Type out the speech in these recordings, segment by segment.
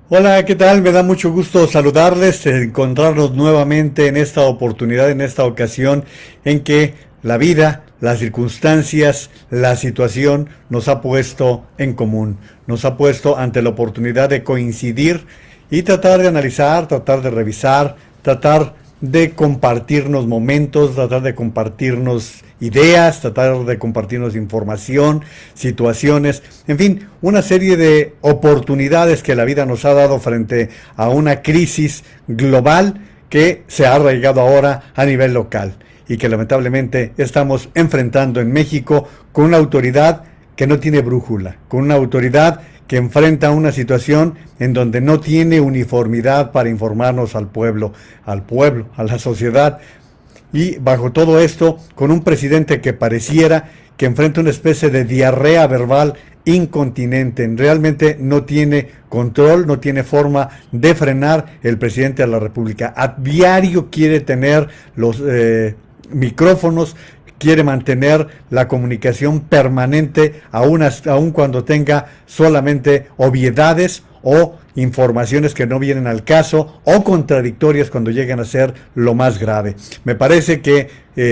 Hola, ¿qué tal? Me da mucho gusto saludarles, encontrarnos nuevamente en esta oportunidad, en esta ocasión en que la vida, las circunstancias, la situación nos ha puesto en común, nos ha puesto ante la oportunidad de coincidir y tratar de analizar, tratar de revisar, tratar de compartirnos momentos, tratar de compartirnos ideas, tratar de compartirnos información, situaciones, en fin, una serie de oportunidades que la vida nos ha dado frente a una crisis global que se ha arraigado ahora a nivel local y que lamentablemente estamos enfrentando en México con una autoridad que no tiene brújula, con una autoridad que enfrenta una situación en donde no tiene uniformidad para informarnos a la sociedad. Y bajo todo esto, con un presidente que pareciera que enfrenta una especie de diarrea verbal incontinente, realmente no tiene control, no tiene forma de frenar el presidente de la República. A diario quiere tener los micrófonos, quiere mantener la comunicación permanente, aun cuando tenga solamente obviedades o informaciones que no vienen al caso o contradictorias cuando llegan a ser lo más grave. Me parece que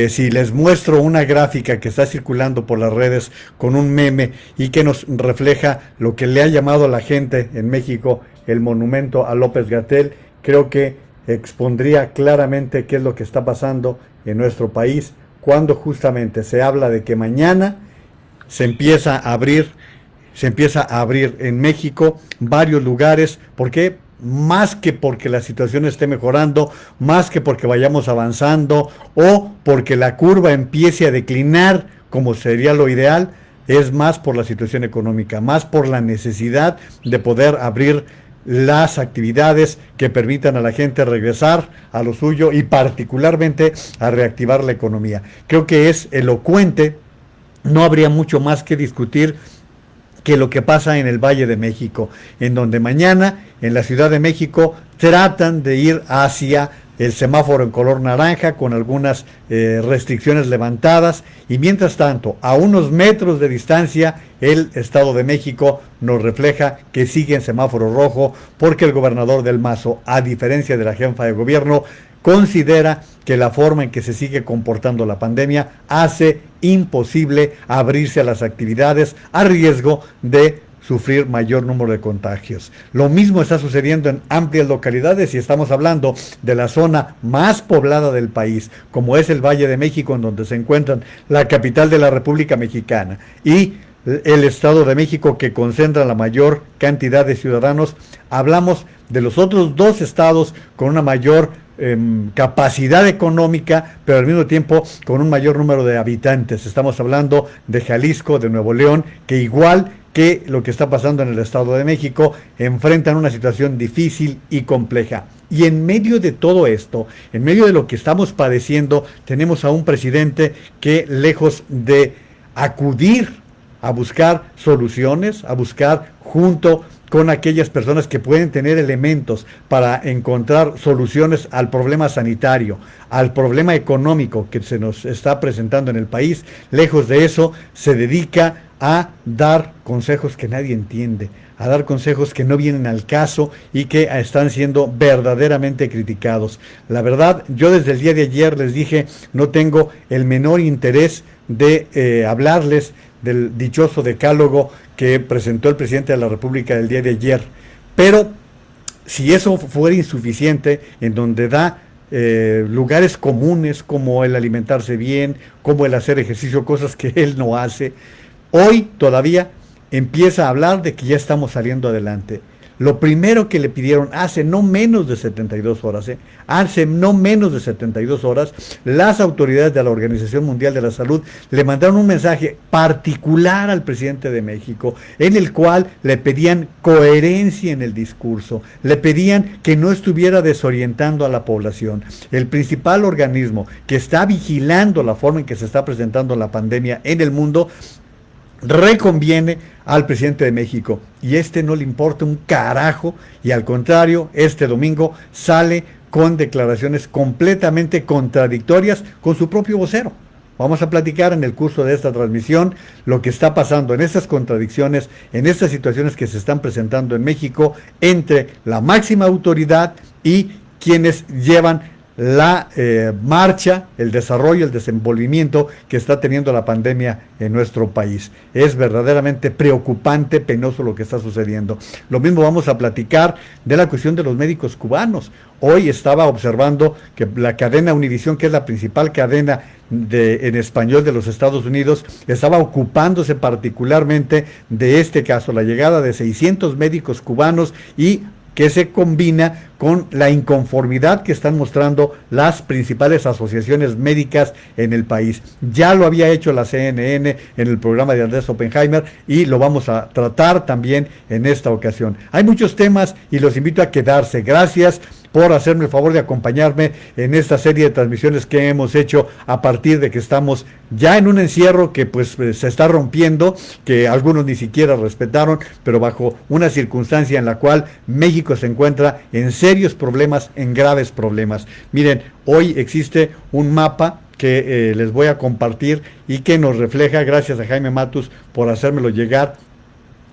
si les muestro una gráfica que está circulando por las redes con un meme y que nos refleja lo que le ha llamado a la gente en México el monumento a López-Gatell, creo que expondría claramente qué es lo que está pasando en nuestro país cuando justamente se habla de que mañana se empieza a abrir en México varios lugares. ¿Por qué? Más que porque la situación esté mejorando, más que porque vayamos avanzando o porque la curva empiece a declinar como sería lo ideal, es más por la situación económica, más por la necesidad de poder abrir las actividades que permitan a la gente regresar a lo suyo y particularmente a reactivar la economía. Creo que es elocuente, no habría mucho más que discutir que lo que pasa en el Valle de México, en donde mañana en la Ciudad de México tratan de ir hacia el semáforo en color naranja con algunas restricciones levantadas y mientras tanto a unos metros de distancia el Estado de México nos refleja que sigue en semáforo rojo porque el gobernador del Mazo, a diferencia de la jefa de gobierno, considera que la forma en que se sigue comportando la pandemia hace imposible abrirse a las actividades a riesgo de sufrir mayor número de contagios. Lo mismo está sucediendo en amplias localidades y estamos hablando de la zona más poblada del país, como es el Valle de México, en donde se encuentran la capital de la República Mexicana y el Estado de México, que concentra la mayor cantidad de ciudadanos. Hablamos de los otros dos estados con una mayor capacidad económica, pero al mismo tiempo con un mayor número de habitantes. Estamos hablando de Jalisco, de Nuevo León, que igual que lo que está pasando en el Estado de México, enfrentan una situación difícil y compleja. Y en medio de todo esto, en medio de lo que estamos padeciendo, tenemos a un presidente que, lejos de acudir a buscar soluciones, a buscar junto con aquellas personas que pueden tener elementos para encontrar soluciones al problema sanitario, al problema económico que se nos está presentando en el país, lejos de eso se dedica a dar consejos que nadie entiende, a dar consejos que no vienen al caso y que están siendo verdaderamente criticados. La verdad, yo desde el día de ayer les dije, no tengo el menor interés de hablarles del dichoso decálogo que presentó el presidente de la República el día de ayer. Pero si eso fuera insuficiente, en donde da lugares comunes como el alimentarse bien, como el hacer ejercicio, cosas que él no hace, hoy todavía empieza a hablar de que ya estamos saliendo adelante. Lo primero que le pidieron hace no menos de 72 horas, hace no menos de 72 horas, las autoridades de la Organización Mundial de la Salud le mandaron un mensaje particular al presidente de México, en el cual le pedían coherencia en el discurso, le pedían que no estuviera desorientando a la población. El principal organismo que está vigilando la forma en que se está presentando la pandemia en el mundo reconviene al presidente de México y no le importa un carajo y al contrario, este domingo sale con declaraciones completamente contradictorias con su propio vocero. Vamos a platicar en el curso de esta transmisión lo que está pasando en estas contradicciones, en estas situaciones que se están presentando en México entre la máxima autoridad y quienes llevan la marcha, el desarrollo, el desenvolvimiento que está teniendo la pandemia en nuestro país. Es verdaderamente preocupante, penoso lo que está sucediendo. Lo mismo vamos a platicar de la cuestión de los médicos cubanos. Hoy estaba observando que la cadena Univisión, que es la principal cadena en español de los Estados Unidos, estaba ocupándose particularmente de este caso, la llegada de 600 médicos cubanos y que se combina con la inconformidad que están mostrando las principales asociaciones médicas en el país. Ya lo había hecho la CNN en el programa de Andrés Oppenheimer y lo vamos a tratar también en esta ocasión. Hay muchos temas y los invito a quedarse. Gracias por hacerme el favor de acompañarme en esta serie de transmisiones que hemos hecho a partir de que estamos ya en un encierro que pues se está rompiendo, que algunos ni siquiera respetaron, pero bajo una circunstancia en la cual México se encuentra en serios problemas, en graves problemas. Miren, hoy existe un mapa que les voy a compartir y que nos refleja, gracias a Jaime Matus por hacérmelo llegar,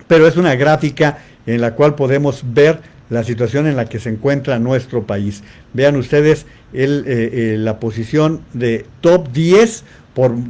pero es una gráfica en la cual podemos ver la situación en la que se encuentra nuestro país. Vean ustedes la posición de top 10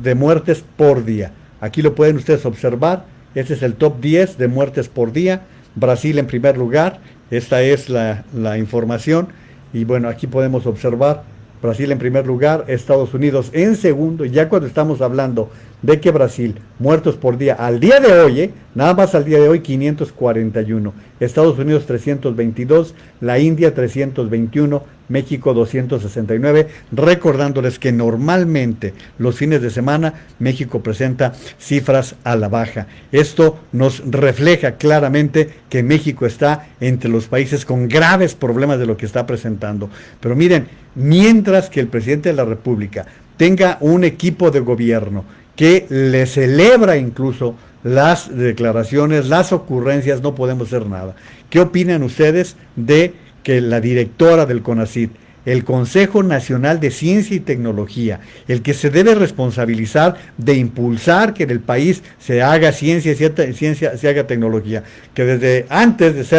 de muertes por día. Aquí lo pueden ustedes observar. Este es el top 10 de muertes por día. Brasil en primer lugar. Esta es la información. Y bueno, aquí podemos observar Brasil en primer lugar, Estados Unidos en segundo. Ya cuando estamos hablando de que Brasil, muertos por día, al día de hoy, nada más al día de hoy, 541, Estados Unidos 322, la India 321, México 269, recordándoles que normalmente los fines de semana México presenta cifras a la baja. Esto nos refleja claramente que México está entre los países con graves problemas de lo que está presentando. Pero miren, mientras que el presidente de la República tenga un equipo de gobierno que le celebra incluso las declaraciones, las ocurrencias, no podemos hacer nada. ¿Qué opinan ustedes de que la directora del CONACYT, el Consejo Nacional de Ciencia y Tecnología, el que se debe responsabilizar de impulsar que en el país se haga ciencia, se haga tecnología, que desde antes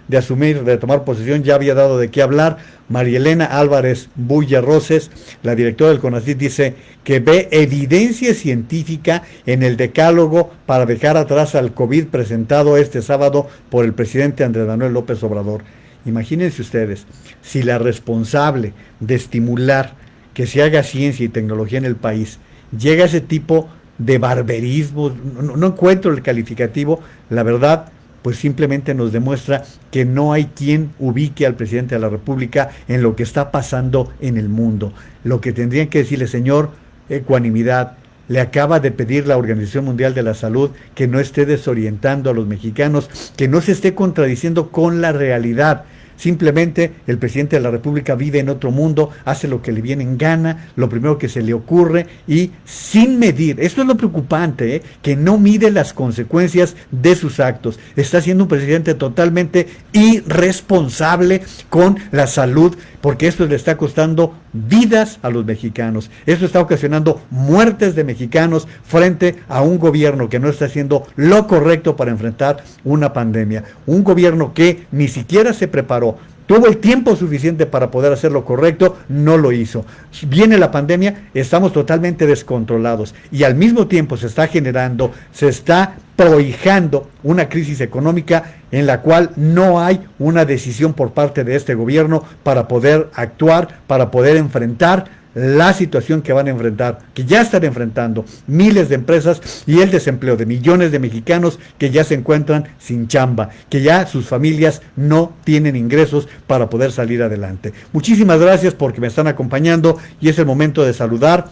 de asumir, de tomar posesión, ya había dado de qué hablar? María Elena Álvarez Bulla Roses, la directora del CONACYT, dice que ve evidencia científica en el decálogo para dejar atrás al COVID presentado este sábado por el presidente Andrés Manuel López Obrador. Imagínense ustedes, si la responsable de estimular que se haga ciencia y tecnología en el país llega a ese tipo de barbarismo, no encuentro el calificativo, la verdad, pues simplemente nos demuestra que no hay quien ubique al presidente de la República en lo que está pasando en el mundo. Lo que tendrían que decirle, señor, ecuanimidad. Le acaba de pedir la Organización Mundial de la Salud que no esté desorientando a los mexicanos, que no se esté contradiciendo con la realidad. Simplemente el presidente de la República vive en otro mundo, hace lo que le viene en gana, lo primero que se le ocurre y sin medir. Esto es lo preocupante, que no mide las consecuencias de sus actos. Está siendo un presidente totalmente irresponsable con la salud, porque esto le está costando vidas a los mexicanos. Esto está ocasionando muertes de mexicanos frente a un gobierno que no está haciendo lo correcto para enfrentar una pandemia. Un gobierno que ni siquiera se preparó, tuvo el tiempo suficiente para poder hacer lo correcto, no lo hizo. Viene la pandemia, estamos totalmente descontrolados y al mismo tiempo se está prohijando una crisis económica en la cual no hay una decisión por parte de este gobierno para poder actuar, para poder enfrentar la situación que van a enfrentar, que ya están enfrentando miles de empresas y el desempleo de millones de mexicanos que ya se encuentran sin chamba, que ya sus familias no tienen ingresos para poder salir adelante. Muchísimas gracias porque me están acompañando y es el momento de saludar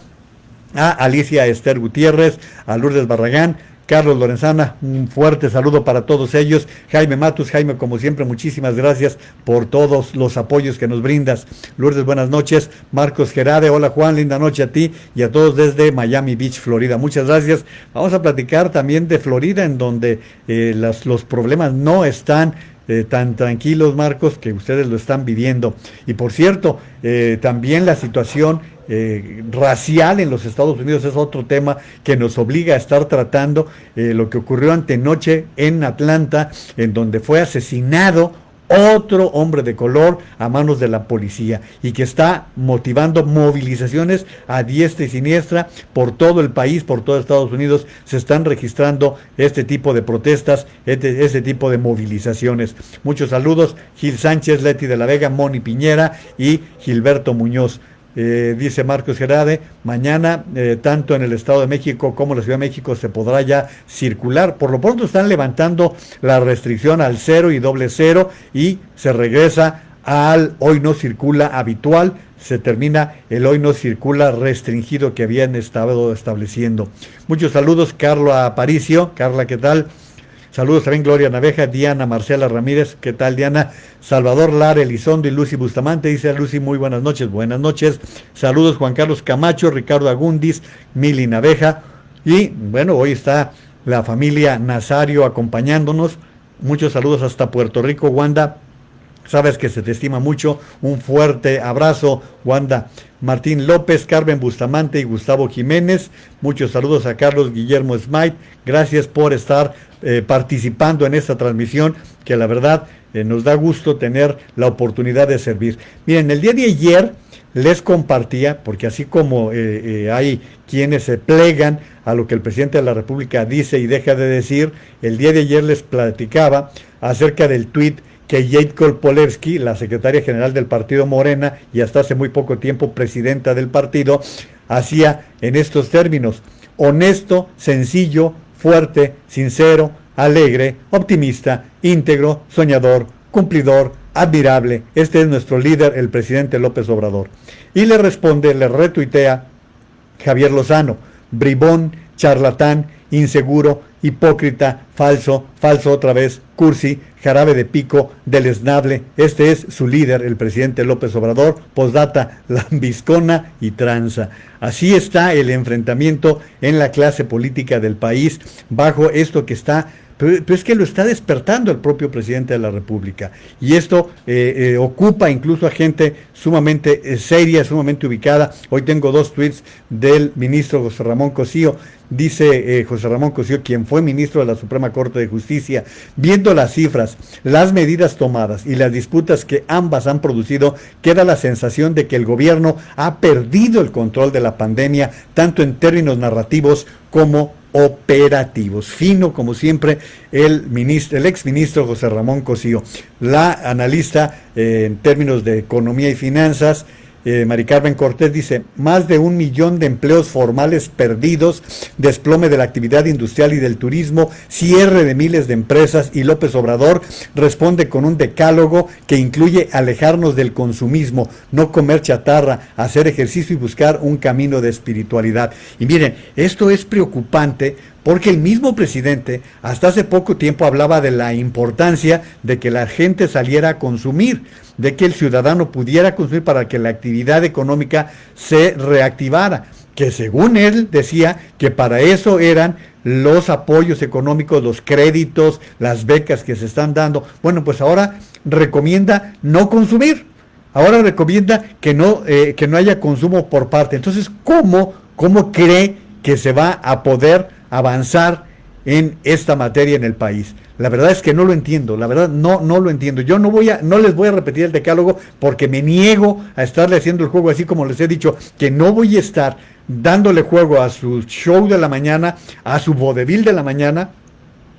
a Alicia Esther Gutiérrez, a Lourdes Barragán, Carlos Lorenzana, un fuerte saludo para todos ellos. Jaime Matus, Jaime, como siempre, muchísimas gracias por todos los apoyos que nos brindas. Lourdes, buenas noches. Marcos Gerade, hola Juan, linda noche a ti y a todos desde Miami Beach, Florida. Muchas gracias. Vamos a platicar también de Florida, en donde los problemas no están tan tranquilos, Marcos, que ustedes lo están viviendo. Y por cierto, también la situación racial en los Estados Unidos es otro tema que nos obliga a estar tratando. Lo que ocurrió antenoche en Atlanta, en donde fue asesinado otro hombre de color a manos de la policía y que está motivando movilizaciones a diestra y siniestra por todo el país, por todo Estados Unidos. Se están registrando este tipo de protestas, este tipo de movilizaciones. Muchos saludos, Gil Sánchez, Leti de la Vega, Moni Piñera y Gilberto Muñoz. Dice Marcos Gerade, mañana tanto en el Estado de México como en la Ciudad de México se podrá ya circular. Por lo pronto están levantando la restricción al 0 y $0 y se regresa al hoy no circula habitual. Se termina el hoy no circula restringido que habían estado estableciendo. Muchos saludos, Carla Aparicio. Carla, ¿qué tal? Saludos también Gloria Naveja, Diana Marcela Ramírez, ¿qué tal Diana? Salvador Lara Elizondo y Lucy Bustamante, dice Lucy, muy buenas noches, buenas noches. Saludos Juan Carlos Camacho, Ricardo Agundis, Mili Naveja. Y bueno, hoy está la familia Nazario acompañándonos. Muchos saludos hasta Puerto Rico, Wanda. Sabes que se te estima mucho. Un fuerte abrazo, Wanda. Martín López, Carmen Bustamante y Gustavo Jiménez. Muchos saludos a Carlos Guillermo Smite. Gracias por estar participando en esta transmisión, que la verdad nos da gusto tener la oportunidad de servir. Miren, el día de ayer les compartía, porque así como hay quienes se plegan a lo que el presidente de la República dice y deja de decir, el día de ayer les platicaba acerca del tuit que Jade Kolpolevsky, la secretaria general del partido Morena y hasta hace muy poco tiempo presidenta del partido, hacía en estos términos: honesto, sencillo, fuerte, sincero, alegre, optimista, íntegro, soñador, cumplidor, admirable. Este es nuestro líder, el presidente López Obrador. Y le responde, le retuitea Javier Lozano: bribón, charlatán, inseguro, hipócrita, falso, falso otra vez, cursi, jarabe de pico, deleznable. Este es su líder, el presidente López Obrador. Postdata, lambiscona y tranza. Así está el enfrentamiento en la clase política del país bajo esto que está... Pero es que lo está despertando el propio presidente de la República. Y esto ocupa incluso a gente sumamente seria, sumamente ubicada. Hoy tengo dos tweets del ministro José Ramón Cosío. Dice José Ramón Cosío, quien fue ministro de la Suprema Corte de Justicia: viendo las cifras, las medidas tomadas y las disputas que ambas han producido, queda la sensación de que el gobierno ha perdido el control de la pandemia, tanto en términos narrativos como operativos. Fino, como siempre, el exministro José Ramón Cosío. La analista en términos de economía y finanzas, Mari Carmen Cortés, dice: más de 1 millón de empleos formales perdidos, desplome de la actividad industrial y del turismo, cierre de miles de empresas, y López Obrador responde con un decálogo que incluye alejarnos del consumismo, no comer chatarra, hacer ejercicio y buscar un camino de espiritualidad. Y miren, esto es preocupante porque el mismo presidente hasta hace poco tiempo hablaba de la importancia de que la gente saliera a consumir, de que el ciudadano pudiera consumir para que la actividad económica se reactivara, que según él decía que para eso eran los apoyos económicos, los créditos, las becas que se están dando. Bueno, pues ahora recomienda no consumir, ahora recomienda que no haya consumo por parte. Entonces, ¿cómo cree que se va a poder avanzar en esta materia en el país? La verdad es que no lo entiendo, la verdad no lo entiendo. Yo no les voy a repetir el decálogo porque me niego a estarle haciendo el juego, así como les he dicho que no voy a estar dándole juego a su show de la mañana, a su vodevil de la mañana.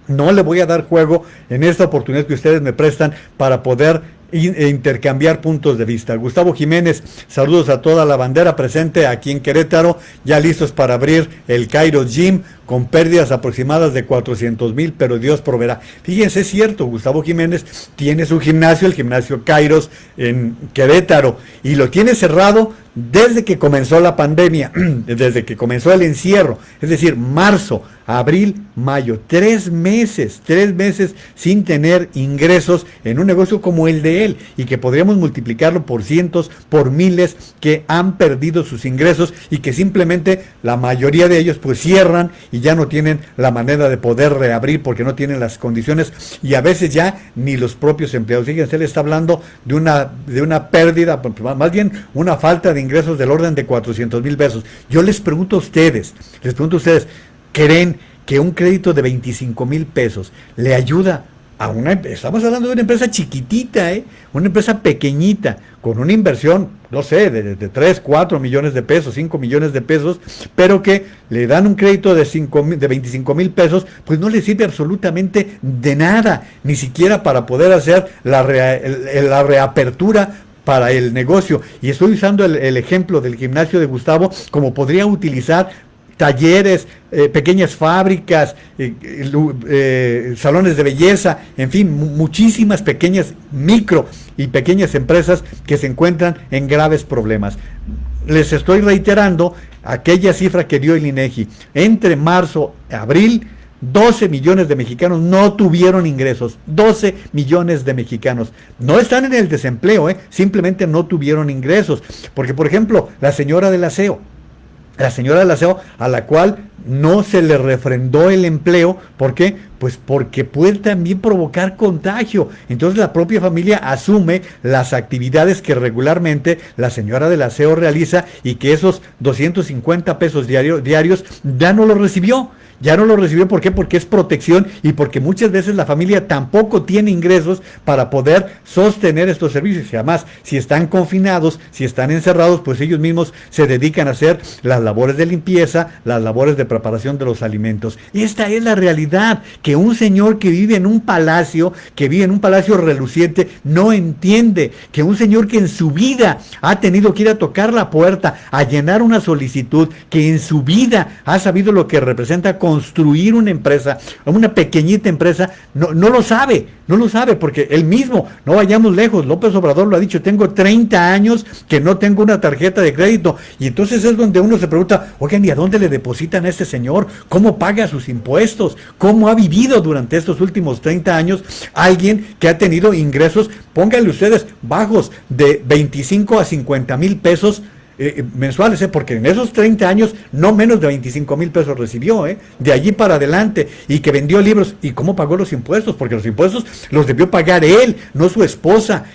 No le voy a dar juego en esta oportunidad que ustedes me prestan para poder intercambiar puntos de vista. Gustavo Jiménez, saludos a toda la bandera presente aquí en Querétaro, ya listos para abrir el Kairos Gym con pérdidas aproximadas de 400,000, pero Dios proveerá. Fíjense, es cierto, Gustavo Jiménez tiene su gimnasio, el gimnasio Kairos en Querétaro, y lo tiene cerrado desde que comenzó la pandemia, desde que comenzó el encierro, es decir, marzo, abril, mayo, 3 meses sin tener ingresos en un negocio como el de él, y que podríamos multiplicarlo por cientos, por miles que han perdido sus ingresos y que simplemente la mayoría de ellos pues cierran y ya no tienen la manera de poder reabrir porque no tienen las condiciones, y a veces ya ni los propios empleados. Fíjense, él está hablando de una pérdida, más bien una falta de ingresos del orden de 400,000 pesos. Yo les pregunto a ustedes, ¿creen que un crédito de 25,000 pesos le ayuda a estamos hablando de una empresa chiquitita, una empresa pequeñita, con una inversión, no sé, de 3, 4 millones de pesos, 5 millones de pesos, pero que le dan un crédito de 25,000 pesos, pues no le sirve absolutamente de nada, ni siquiera para poder hacer la reapertura para el negocio? Y estoy usando el ejemplo del gimnasio de Gustavo, como podría utilizar talleres, pequeñas fábricas, salones de belleza, en fin, muchísimas pequeñas micro y pequeñas empresas que se encuentran en graves problemas. Les estoy reiterando aquella cifra que dio el INEGI. Entre marzo y abril, 12 millones de mexicanos no tuvieron ingresos. 12 millones de mexicanos. No están en el desempleo, simplemente no tuvieron ingresos. Porque, por ejemplo, la señora del aseo, a la cual no se le refrendó el empleo. ¿Por qué? Pues porque puede también provocar contagio. Entonces la propia familia asume las actividades que regularmente la señora del aseo realiza, y que esos 250 pesos diarios ya no lo recibió. ¿Por qué? Porque es protección, y porque muchas veces la familia tampoco tiene ingresos para poder sostener estos servicios. Y además, si están confinados, si están encerrados, pues ellos mismos se dedican a hacer las labores de limpieza, las labores de preparación de los alimentos. Esta es la realidad, que un señor que vive en un palacio, reluciente, no entiende. Que un señor que en su vida ha tenido que ir a tocar la puerta, a llenar una solicitud, que en su vida ha sabido lo que representa construir una empresa, una pequeñita empresa, no lo sabe, porque él mismo, no vayamos lejos, López Obrador lo ha dicho: tengo 30 años que no tengo una tarjeta de crédito. Y entonces es donde uno se pregunta: oigan, ¿y a dónde le depositan a este señor? ¿Cómo paga sus impuestos? ¿Cómo ha vivido durante estos últimos 30 años alguien que ha tenido ingresos, pónganle ustedes, bajos de 25 a 50 mil pesos mensuales, porque en esos 30 años no menos de 25,000 pesos recibió, de allí para adelante, y que vendió libros? ¿Y cómo pagó los impuestos? Porque los impuestos los debió pagar él, no su esposa.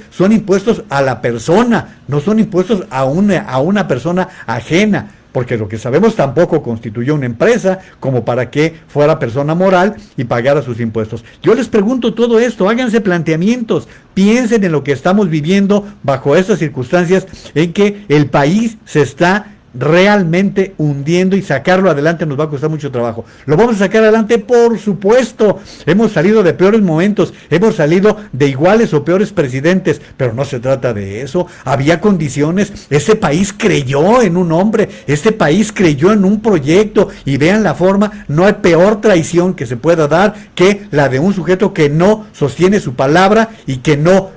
Son impuestos a la persona, no son impuestos a una persona ajena. Porque lo que sabemos, tampoco constituyó una empresa como para que fuera persona moral y pagara sus impuestos. Yo les pregunto todo esto: háganse planteamientos, piensen en lo que estamos viviendo bajo estas circunstancias, en que el país se está realmente hundiendo, y sacarlo adelante nos va a costar mucho trabajo. ¿Lo vamos a sacar adelante? Por supuesto. Hemos salido de peores momentos, hemos salido de iguales o peores presidentes, pero no se trata de eso. Había condiciones. Este país creyó en un hombre, este país creyó en un proyecto, y vean la forma. No hay peor traición que se pueda dar que la de un sujeto que no sostiene su palabra y que no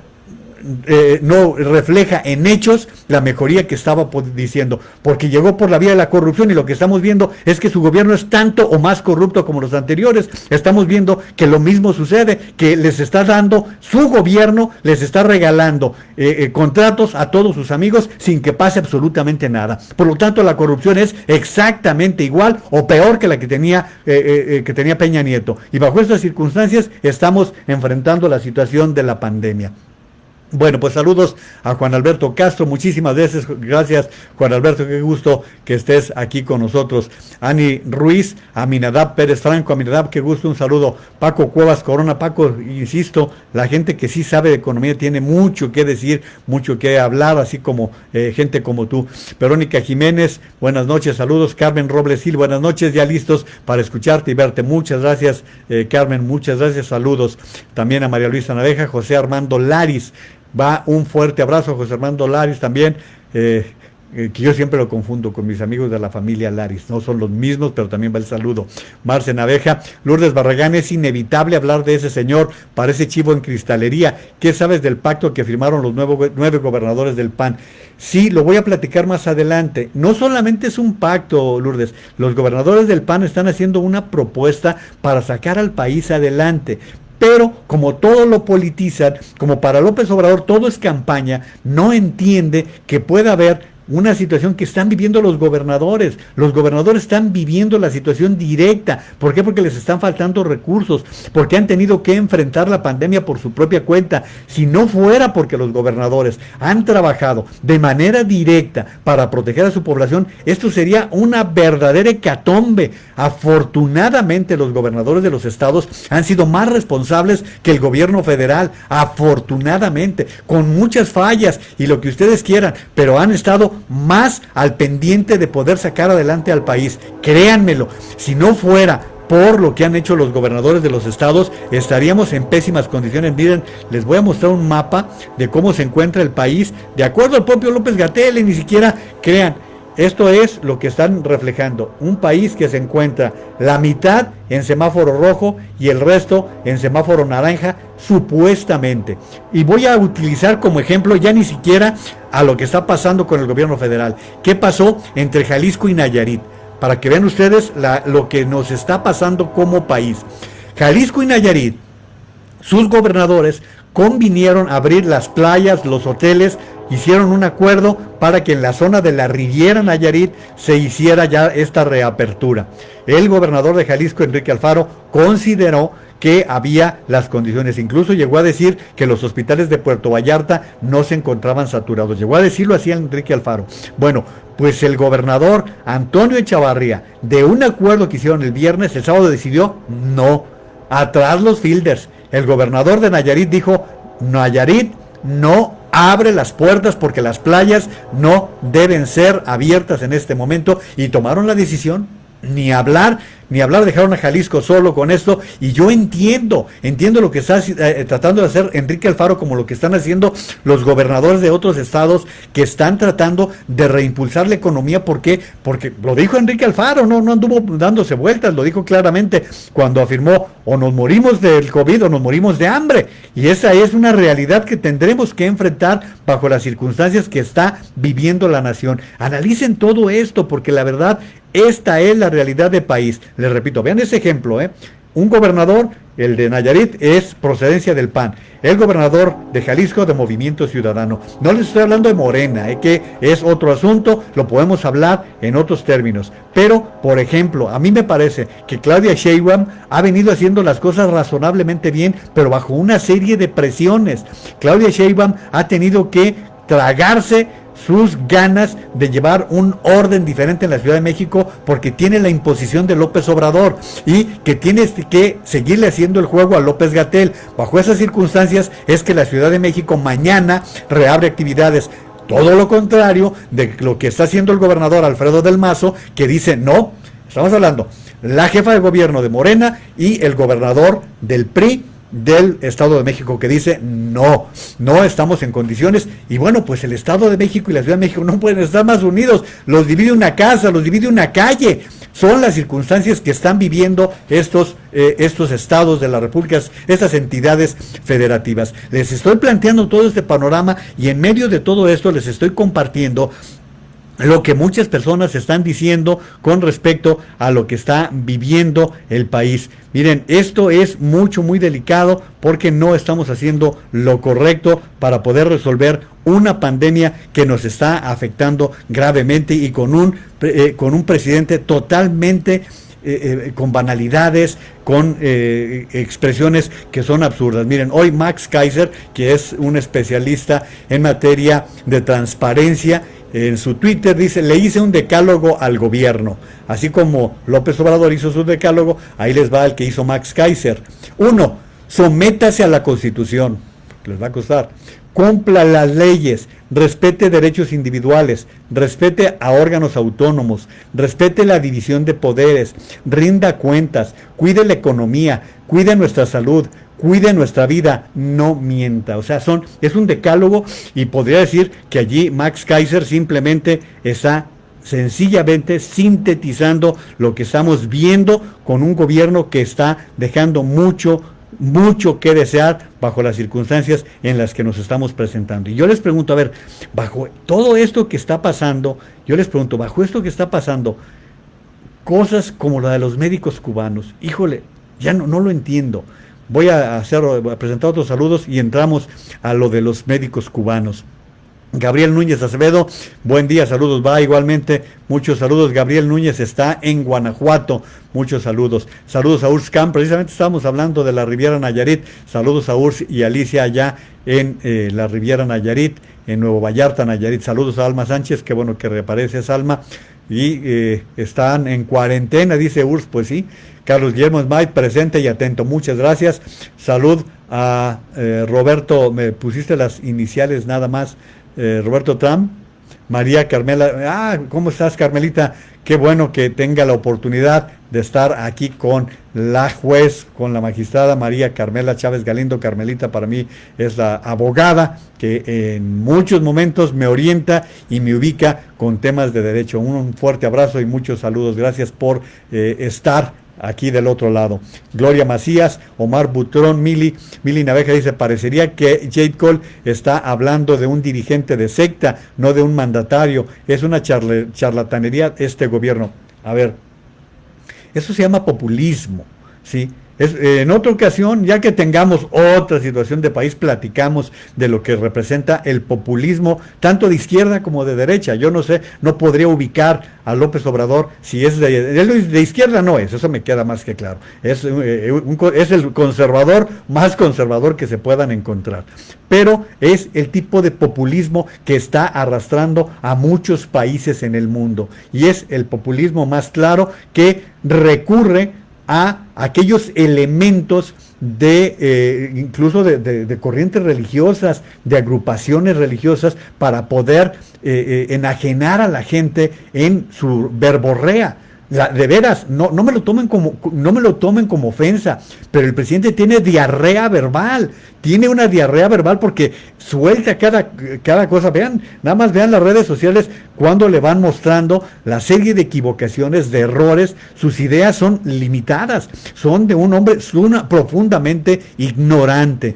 refleja en hechos la mejoría que estaba diciendo, porque llegó por la vía de la corrupción, y lo que estamos viendo es que su gobierno es tanto o más corrupto como los anteriores. Estamos viendo que lo mismo sucede, que les está dando, su gobierno les está regalando contratos a todos sus amigos sin que pase absolutamente nada. Por lo tanto, la corrupción es exactamente igual o peor que la que tenía Peña Nieto, y bajo estas circunstancias estamos enfrentando la situación de la pandemia. Bueno, pues saludos a Juan Alberto Castro, muchísimas veces, gracias Juan Alberto, qué gusto que estés aquí con nosotros. Ani Ruiz, Aminadab Pérez Franco, Aminadab, qué gusto, un saludo. Paco Cuevas Corona, Paco, insisto, la gente que sí sabe de economía tiene mucho que decir, mucho que hablar, así como gente como tú. Verónica Jiménez, buenas noches, saludos. Carmen Robles Gil, buenas noches, ya listos para escucharte y verte. Muchas gracias, Carmen, muchas gracias, saludos. También a María Luisa Naveja, José Armando Laris, va un fuerte abrazo, José Armando Laris también, que yo siempre lo confundo con mis amigos de la familia Laris, no son los mismos, pero también va el saludo. Marce Naveja, Lourdes Barragán, es inevitable hablar de ese señor, parece chivo en cristalería. ¿Qué sabes del pacto que firmaron los 9 gobernadores del PAN? Sí, lo voy a platicar más adelante. No solamente es un pacto, Lourdes, los gobernadores del PAN están haciendo una propuesta para sacar al país adelante. Pero como todo lo politizan, como para López Obrador todo es campaña, no entiende que pueda haber una situación que están viviendo los gobernadores. Los gobernadores están viviendo la situación directa. ¿Por qué? Porque les están faltando recursos, porque han tenido que enfrentar la pandemia por su propia cuenta. Si no fuera porque los gobernadores han trabajado de manera directa para proteger a su población, esto sería una verdadera hecatombe. Afortunadamente los gobernadores de los estados han sido más responsables que el gobierno federal, afortunadamente, con muchas fallas y lo que ustedes quieran, pero han estado más al pendiente de poder sacar adelante al país. Créanmelo, si no fuera por lo que han hecho los gobernadores de los estados, estaríamos en pésimas condiciones. Miren, les voy a mostrar un mapa de cómo se encuentra el país, de acuerdo al propio López-Gatell, y ni siquiera crean. Esto es lo que están reflejando, un país que se encuentra la mitad en semáforo rojo y el resto en semáforo naranja, supuestamente. Y voy a utilizar como ejemplo ya ni siquiera a lo que está pasando con el gobierno federal. ¿Qué pasó entre Jalisco y Nayarit? Para que vean ustedes lo que nos está pasando como país. Jalisco y Nayarit, sus gobernadores convinieron a abrir las playas, los hoteles, hicieron un acuerdo para que en la zona de la Riviera Nayarit se hiciera ya esta reapertura. El gobernador de Jalisco, Enrique Alfaro, consideró que había las condiciones, incluso llegó a decir que los hospitales de Puerto Vallarta no se encontraban saturados, llegó a decirlo así Enrique Alfaro. Bueno, pues el gobernador Antonio Echavarría, de un acuerdo que hicieron el viernes, el sábado decidió no, atrás los fielders. El gobernador de Nayarit dijo, Nayarit no abre las puertas porque las playas no deben ser abiertas en este momento, y tomaron la decisión. Ni hablar, dejaron a Jalisco solo con esto. Y yo entiendo lo que está tratando de hacer Enrique Alfaro, como lo que están haciendo los gobernadores de otros estados que están tratando de reimpulsar la economía. ¿Por qué? Porque lo dijo Enrique Alfaro, no anduvo dándose vueltas, lo dijo claramente cuando afirmó, o nos morimos del COVID o nos morimos de hambre. Y esa es una realidad que tendremos que enfrentar bajo las circunstancias que está viviendo la nación. Analicen todo esto, porque la verdad, esta es la realidad del país. Les repito, vean ese ejemplo, Un gobernador, el de Nayarit, es procedencia del PAN. El gobernador de Jalisco, de Movimiento Ciudadano. No les estoy hablando de Morena, que es otro asunto, lo podemos hablar en otros términos. Pero, por ejemplo, a mí me parece que Claudia Sheinbaum ha venido haciendo las cosas razonablemente bien, pero bajo una serie de presiones. Claudia Sheinbaum ha tenido que tragarse sus ganas de llevar un orden diferente en la Ciudad de México, porque tiene la imposición de López Obrador y que tiene que seguirle haciendo el juego a López-Gatell. Bajo esas circunstancias es que la Ciudad de México mañana reabre actividades. Todo lo contrario de lo que está haciendo el gobernador Alfredo del Mazo, que dice no. Estamos hablando la jefa de gobierno de Morena y el gobernador del PRI del Estado de México, que dice no estamos en condiciones. Y bueno, pues el Estado de México y la Ciudad de México no pueden estar más unidos, los divide una casa, los divide una calle. Son las circunstancias que están viviendo estos estados de las repúblicas, estas entidades federativas. Les estoy planteando todo este panorama, y en medio de todo esto les estoy compartiendo lo que muchas personas están diciendo con respecto a lo que está viviendo el país. Miren, esto es muy delicado, porque no estamos haciendo lo correcto para poder resolver una pandemia que nos está afectando gravemente, y con un presidente totalmente con banalidades, con expresiones que son absurdas. Miren, hoy Max Kaiser, que es un especialista en materia de transparencia, en su Twitter dice, le hice un decálogo al gobierno. Así como López Obrador hizo su decálogo, ahí les va el que hizo Max Kaiser. 1. Sométase a la Constitución. Les va a costar. Cumpla las leyes, respete derechos individuales, respete a órganos autónomos, respete la división de poderes, rinda cuentas, cuide la economía, cuide nuestra salud, cuide nuestra vida, no mienta. O sea, es un decálogo, y podría decir que allí Max Kaiser simplemente está sencillamente sintetizando lo que estamos viendo con un gobierno que está dejando mucho que desear bajo las circunstancias en las que nos estamos presentando. Y yo les pregunto, a ver, bajo todo esto que está pasando, cosas como la de los médicos cubanos, híjole, ya no lo entiendo. Voy a presentar otros saludos y entramos a lo de los médicos cubanos. Gabriel Núñez Acevedo, buen día, saludos, va igualmente, muchos saludos. Gabriel Núñez está en Guanajuato, muchos saludos. Saludos a Urs Camp, precisamente estábamos hablando de la Riviera Nayarit, saludos a Urs y Alicia allá en la Riviera Nayarit, en Nuevo Vallarta, Nayarit. Saludos a Alma Sánchez, qué bueno que reaparece esa Alma. Y están en cuarentena, dice Urs, pues sí. Carlos Guillermo Smite, presente y atento, muchas gracias. Salud a Roberto, me pusiste las iniciales nada más. Roberto Trump, María Carmela, ¿cómo estás, Carmelita? Qué bueno que tenga la oportunidad de estar aquí con la juez, con la magistrada María Carmela Chávez Galindo. Carmelita para mí es la abogada que en muchos momentos me orienta y me ubica con temas de derecho. Un fuerte abrazo y muchos saludos. Gracias por estar aquí del otro lado. Gloria Macías, Omar Butrón, Mili Naveja dice, parecería que Jade Cole está hablando de un dirigente de secta, no de un mandatario. Es una charlatanería este gobierno. A ver, eso se llama populismo, ¿sí? En otra ocasión, ya que tengamos otra situación de país, platicamos de lo que representa el populismo, tanto de izquierda como de derecha. Yo no sé, no podría ubicar a López Obrador si es de izquierda, no es, eso me queda más que claro. Es el conservador más conservador que se puedan encontrar. Pero es el tipo de populismo que está arrastrando a muchos países en el mundo. Y es el populismo más claro que recurre a aquellos elementos de incluso de corrientes religiosas, de agrupaciones religiosas, para poder enajenar a la gente en su verborrea. De veras, no me lo tomen como ofensa, pero el presidente tiene diarrea verbal, tiene una diarrea verbal porque suelta cada cosa. Vean, nada más vean las redes sociales cuando le van mostrando la serie de equivocaciones, de errores. Sus ideas son limitadas, son de un hombre profundamente ignorante.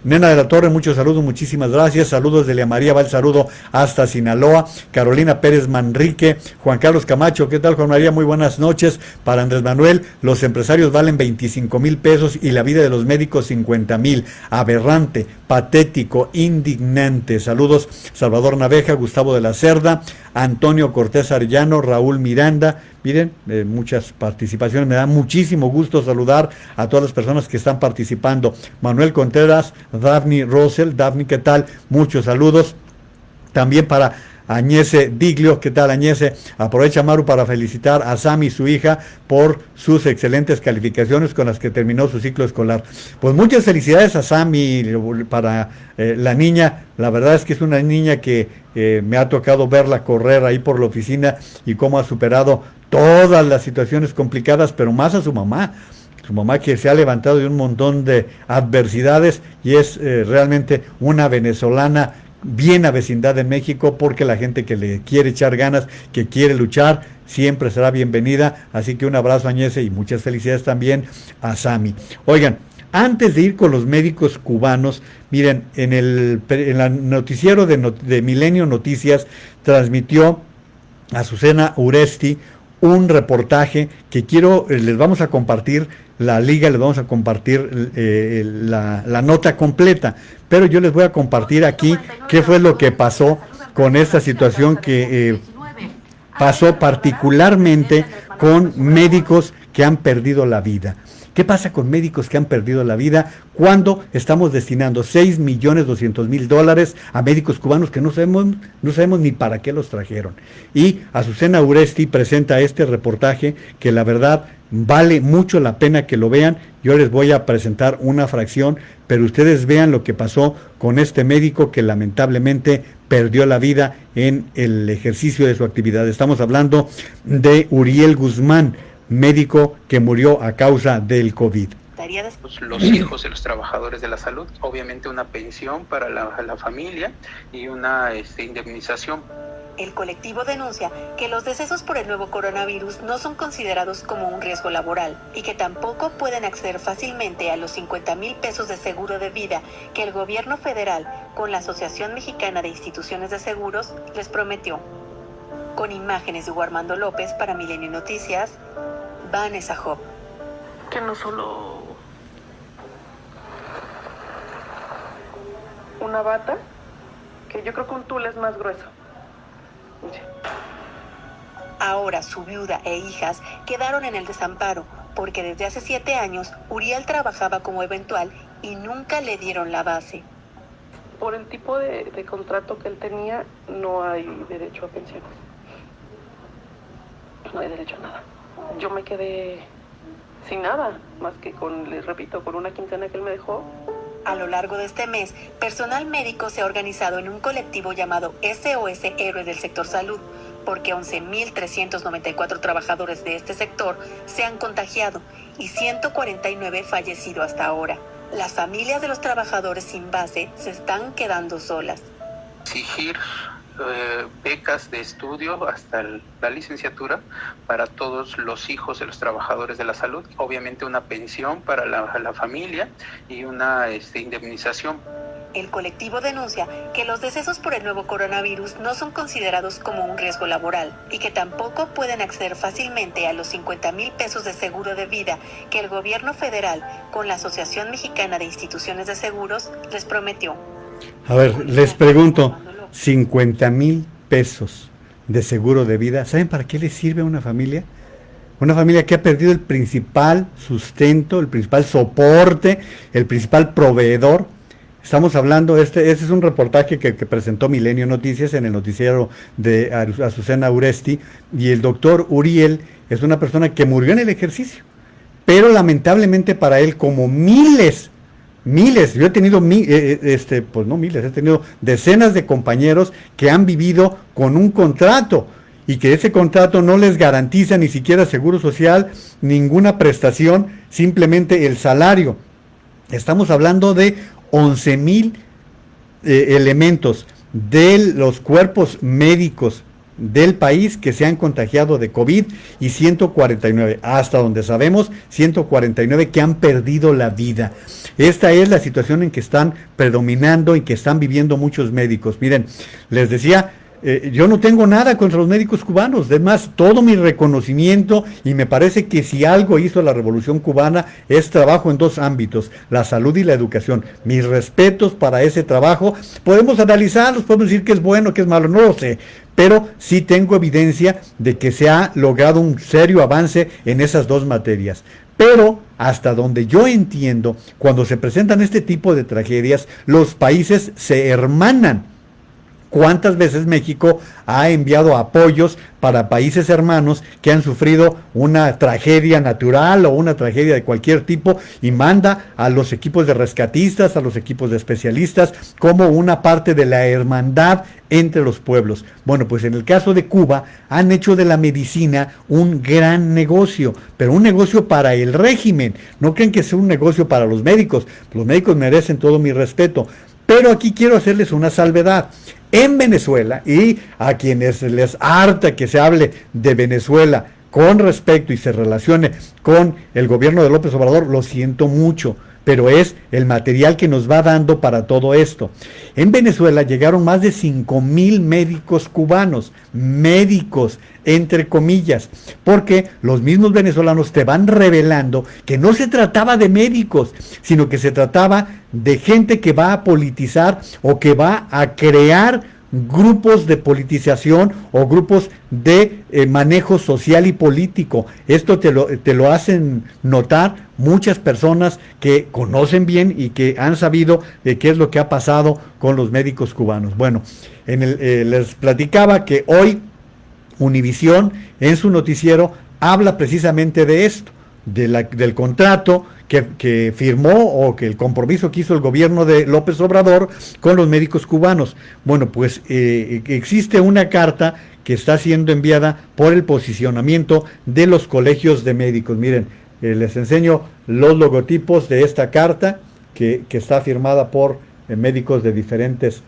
Nena de la Torre, muchos saludos, muchísimas gracias. Saludos de Lea María, va el saludo hasta Sinaloa. Carolina Pérez Manrique, Juan Carlos Camacho, ¿qué tal, Juan María? Muy buenas noches. Para Andrés Manuel, los empresarios valen 25,000 pesos y la vida de los médicos 50,000. Aberrante, patético, indignante. Saludos, Salvador Naveja, Gustavo de la Cerda, Antonio Cortés Arellano, Raúl Miranda. Miren, muchas participaciones, me da muchísimo gusto saludar a todas las personas que están participando. Manuel Contreras, Daphne Russell, Daphne, ¿qué tal? Muchos saludos. También para Añese Diglio, ¿qué tal, Añese? Aprovecha, Maru, para felicitar a Sami, su hija, por sus excelentes calificaciones con las que terminó su ciclo escolar. Pues muchas felicidades a Sami, para la niña. La verdad es que es una niña que me ha tocado verla correr ahí por la oficina y cómo ha superado todas las situaciones complicadas, pero más a su mamá que se ha levantado de un montón de adversidades y es realmente una venezolana bien avecindada en México, porque la gente que le quiere echar ganas, que quiere luchar, siempre será bienvenida. Así que un abrazo a Añese y muchas felicidades también a Sami. Oigan, antes de ir con los médicos cubanos, miren, en el noticiero de Milenio Noticias transmitió Azucena Uresti un reportaje que les vamos a compartir la liga, les vamos a compartir la nota completa, pero yo les voy a compartir aquí qué fue lo que pasó con esta situación que pasó particularmente con médicos que han perdido la vida. ¿Qué pasa con médicos que han perdido la vida cuando estamos destinando $6,200,000 a médicos cubanos que no sabemos ni para qué los trajeron? Y Azucena Uresti presenta este reportaje que la verdad vale mucho la pena que lo vean. Yo les voy a presentar una fracción, pero ustedes vean lo que pasó con este médico que lamentablemente perdió la vida en el ejercicio de su actividad. Estamos hablando de Uriel Guzmán, médico que murió a causa del COVID. Los hijos de los trabajadores de la salud, obviamente una pensión para la familia y una indemnización. El colectivo denuncia que los decesos por el nuevo coronavirus no son considerados como un riesgo laboral y que tampoco pueden acceder fácilmente a los 50,000 pesos de seguro de vida que el gobierno federal, con la Asociación Mexicana de Instituciones de Seguros, les prometió. Con imágenes de Hugo Armando López para Milenio Noticias, Vanessa Job. Que no solo una bata que yo creo que un tul es más grueso. Sí. Ahora su viuda e hijas quedaron en el desamparo, porque desde hace 7 años Uriel trabajaba como eventual y nunca le dieron la base. Por el tipo de contrato que él tenía, no hay derecho a pensiones. No hay derecho a nada. Yo me quedé sin nada, más que les repito, con una quincena que él me dejó. A lo largo de este mes, personal médico se ha organizado en un colectivo llamado SOS Héroes del Sector Salud, porque 11.394 trabajadores de este sector se han contagiado y 149 fallecido hasta ahora. Las familias de los trabajadores sin base se están quedando solas. Exigir becas de estudio hasta la licenciatura para todos los hijos de los trabajadores de la salud, obviamente una pensión para la familia y una indemnización. El colectivo denuncia que los decesos por el nuevo coronavirus no son considerados como un riesgo laboral y que tampoco pueden acceder fácilmente a los 50,000 pesos de seguro de vida que el gobierno federal, con la Asociación Mexicana de Instituciones de Seguros, les prometió. A ver, les pregunto, 50,000 pesos de seguro de vida, ¿saben para qué le sirve a una familia? Una familia que ha perdido el principal sustento, el principal soporte, el principal proveedor. Estamos hablando, este es un reportaje que presentó Milenio Noticias en el noticiero de Azucena Uresti, y el doctor Uriel es una persona que murió en el ejercicio, pero lamentablemente para él, como miles, yo he tenido pues no miles, he tenido decenas de compañeros que han vivido con un contrato y que ese contrato no les garantiza ni siquiera seguro social, ninguna prestación, simplemente el salario. Estamos hablando de 11,000 elementos de los cuerpos médicos del país que se han contagiado de COVID y 149, hasta donde sabemos, 149 que han perdido la vida. Esta es la situación en que están predominando y que están viviendo muchos médicos. Miren, les decía, yo no tengo nada contra los médicos cubanos, además todo mi reconocimiento, y me parece que si algo hizo la Revolución Cubana es trabajo en dos ámbitos, la salud y la educación. Mis respetos para ese trabajo. Podemos analizarlos, podemos decir que es bueno, que es malo, no lo sé, pero sí tengo evidencia de que se ha logrado un serio avance en esas dos materias. Pero hasta donde yo entiendo, cuando se presentan este tipo de tragedias, los países se hermanan. ¿Cuántas veces México ha enviado apoyos para países hermanos que han sufrido una tragedia natural o una tragedia de cualquier tipo, y manda a los equipos de rescatistas, a los equipos de especialistas, como una parte de la hermandad entre los pueblos? Bueno, pues en el caso de Cuba han hecho de la medicina un gran negocio, pero un negocio para el régimen. No creen que sea un negocio para los médicos. Los médicos merecen todo mi respeto. Pero aquí quiero hacerles una salvedad. En Venezuela, y a quienes les harta que se hable de Venezuela con respecto y se relacione con el gobierno de López Obrador, lo siento mucho, pero es el material que nos va dando para todo esto. En Venezuela llegaron más de 5,000 médicos cubanos, médicos entre comillas, porque los mismos venezolanos te van revelando que no se trataba de médicos, sino que se trataba de gente que va a politizar o que va a crear grupos de politización o grupos de manejo social y político. Esto te lo hacen notar muchas personas que conocen bien y que han sabido de qué es lo que ha pasado con los médicos cubanos. Bueno, les platicaba que hoy Univisión en su noticiero habla precisamente de esto, del contrato que firmó, o que el compromiso que hizo el gobierno de López Obrador con los médicos cubanos. Bueno, pues existe una carta que está siendo enviada por el posicionamiento de los colegios de médicos. Miren, les enseño los logotipos de esta carta que está firmada por médicos de diferentes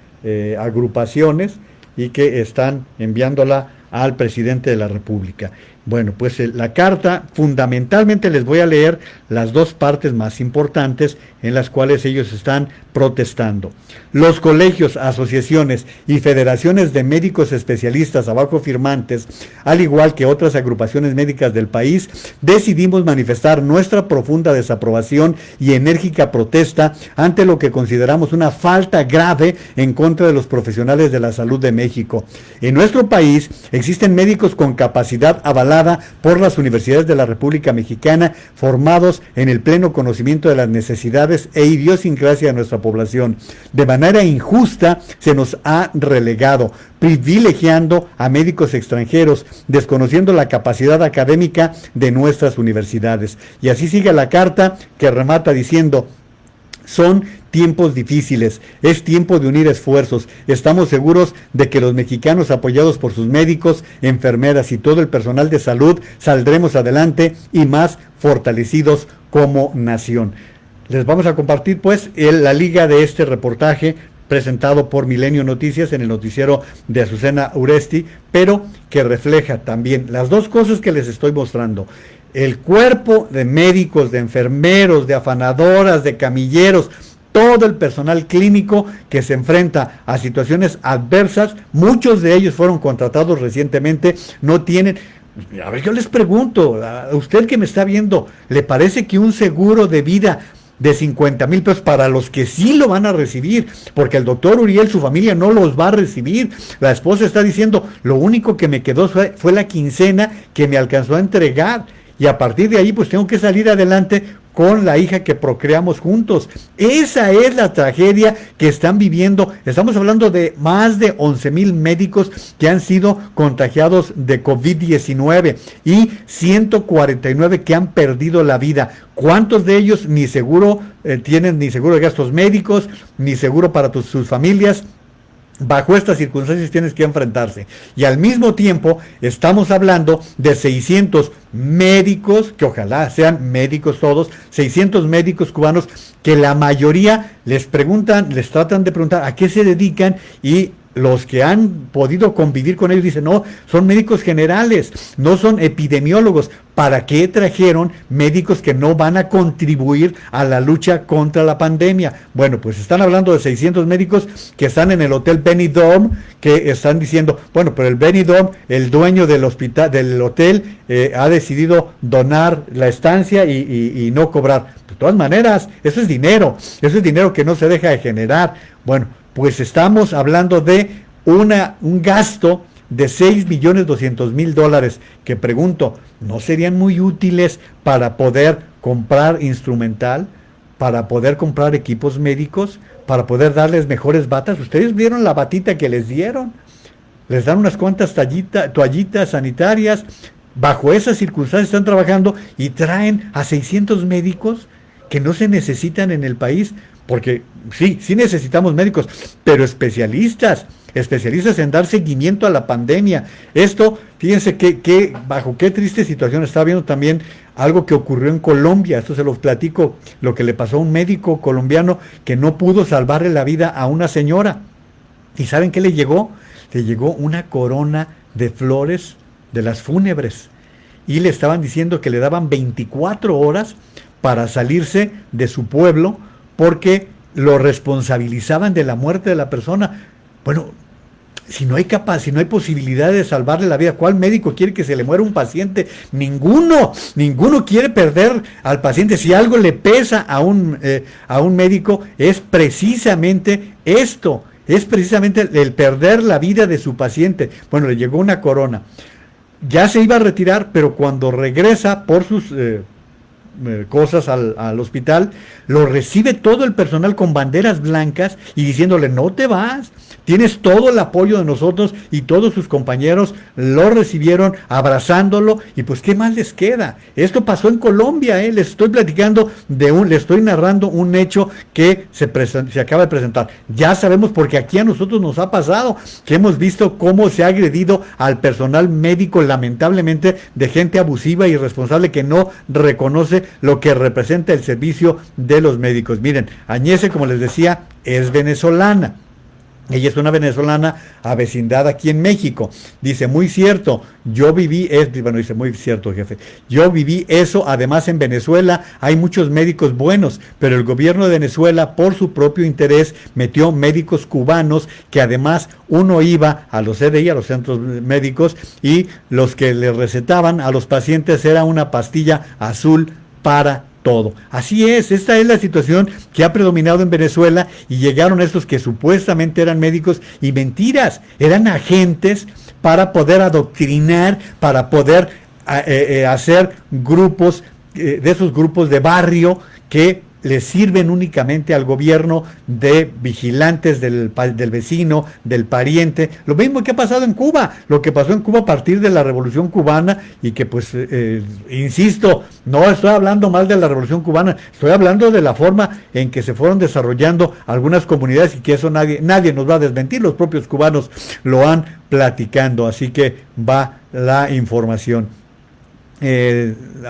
agrupaciones y que están enviándola al presidente de la República. Bueno, pues la carta, fundamentalmente les voy a leer las dos partes más importantes en las cuales ellos están protestando. Los colegios, asociaciones y federaciones de médicos especialistas abajo firmantes, al igual que otras agrupaciones médicas del país, decidimos manifestar nuestra profunda desaprobación y enérgica protesta ante lo que consideramos una falta grave en contra de los profesionales de la salud de México. En nuestro país existen médicos con capacidad avalada por las universidades de la República Mexicana, formados en el pleno conocimiento de las necesidades e idiosincrasia de nuestra población. De manera injusta se nos ha relegado, privilegiando a médicos extranjeros, desconociendo la capacidad académica de nuestras universidades. Y así sigue la carta, que remata diciendo: son tiempos difíciles, es tiempo de unir esfuerzos. Estamos seguros de que los mexicanos, apoyados por sus médicos, enfermeras y todo el personal de salud, saldremos adelante y más fortalecidos como nación. Les vamos a compartir pues la liga de este reportaje presentado por Milenio Noticias en el noticiero de Azucena Uresti, pero que refleja también las dos cosas que les estoy mostrando. El cuerpo de médicos, de enfermeros, de afanadoras, de camilleros, todo el personal clínico que se enfrenta a situaciones adversas, muchos de ellos fueron contratados recientemente, no tienen... A ver, yo les pregunto, a usted que me está viendo, ¿le parece que un seguro de vida de 50,000 pesos para los que sí lo van a recibir? Porque el doctor Uriel, su familia no los va a recibir. La esposa está diciendo, lo único que me quedó fue la quincena que me alcanzó a entregar. Y a partir de ahí pues tengo que salir adelante con la hija que procreamos juntos. Esa es la tragedia que están viviendo. Estamos hablando de más de 11,000 médicos que han sido contagiados de COVID-19 y 149 que han perdido la vida. ¿Cuántos de ellos ni seguro tienen, ni seguro de gastos médicos, ni seguro para sus familias? Bajo estas circunstancias tienes que enfrentarse. Y al mismo tiempo estamos hablando de 600 médicos, que ojalá sean médicos todos, 600 médicos cubanos que la mayoría les tratan de preguntar a qué se dedican, y los que han podido convivir con ellos dicen, no, son médicos generales, no son epidemiólogos. ¿Para qué trajeron médicos que no van a contribuir a la lucha contra la pandemia? Bueno, pues están hablando de 600 médicos que están en el hotel Benidorm, que están diciendo, bueno, pero el Benidorm, el dueño del hospital, del hotel, ha decidido donar la estancia y no cobrar. De todas maneras, eso es dinero que no se deja de generar. Bueno, pues estamos hablando de un gasto de $6,200,000 que, pregunto, ¿no serían muy útiles para poder comprar instrumental, para poder comprar equipos médicos, para poder darles mejores batas? Ustedes vieron la batita que les dieron, les dan unas cuantas toallitas sanitarias. Bajo esas circunstancias están trabajando y traen a 600 médicos que no se necesitan en el país. Porque sí necesitamos médicos, pero especialistas en dar seguimiento a la pandemia. Esto, fíjense que bajo qué triste situación. Estaba viendo también algo que ocurrió en Colombia. Esto se los platico, lo que le pasó a un médico colombiano que no pudo salvarle la vida a una señora. ¿Y saben qué le llegó? Le llegó una corona de flores de las fúnebres. Y le estaban diciendo que le daban 24 horas para salirse de su pueblo, porque lo responsabilizaban de la muerte de la persona. Bueno, si no hay posibilidad de salvarle la vida, ¿cuál médico quiere que se le muera un paciente? Ninguno quiere perder al paciente. Si algo le pesa a un médico, es precisamente esto, es precisamente el perder la vida de su paciente. Bueno, le llegó una corona. Ya se iba a retirar, pero cuando regresa por sus cosas al hospital, lo recibe todo el personal con banderas blancas y diciéndole, no te vas, tienes todo el apoyo de nosotros, y todos sus compañeros lo recibieron abrazándolo. Y pues qué más les queda. Esto pasó en Colombia, les estoy platicando les estoy narrando un hecho que se acaba de presentar. Ya sabemos, porque aquí a nosotros nos ha pasado, que hemos visto cómo se ha agredido al personal médico, lamentablemente, de gente abusiva y irresponsable que no reconoce lo que representa el servicio de los médicos. Miren, Añese, como les decía, es venezolana. Ella es una venezolana avecindada aquí en México. Dice, muy cierto, yo viví, bueno, dice, muy cierto, jefe, yo viví eso. Además, en Venezuela hay muchos médicos buenos, pero el gobierno de Venezuela, por su propio interés, metió médicos cubanos, que además uno iba a los CDI, a los centros médicos, y los que le recetaban a los pacientes era una pastilla azul para todo. Así es, esta es la situación que ha predominado en Venezuela, y llegaron estos que supuestamente eran médicos y mentiras, eran agentes para poder adoctrinar, para poder hacer grupos, de esos grupos de barrio que le sirven únicamente al gobierno, de vigilantes del vecino, del pariente. Lo mismo que ha pasado en Cuba, lo que pasó en Cuba a partir de la Revolución Cubana, y que pues, insisto, no estoy hablando mal de la Revolución Cubana, estoy hablando de la forma en que se fueron desarrollando algunas comunidades, y que eso nadie nos va a desmentir, los propios cubanos lo han platicando, así que va la información.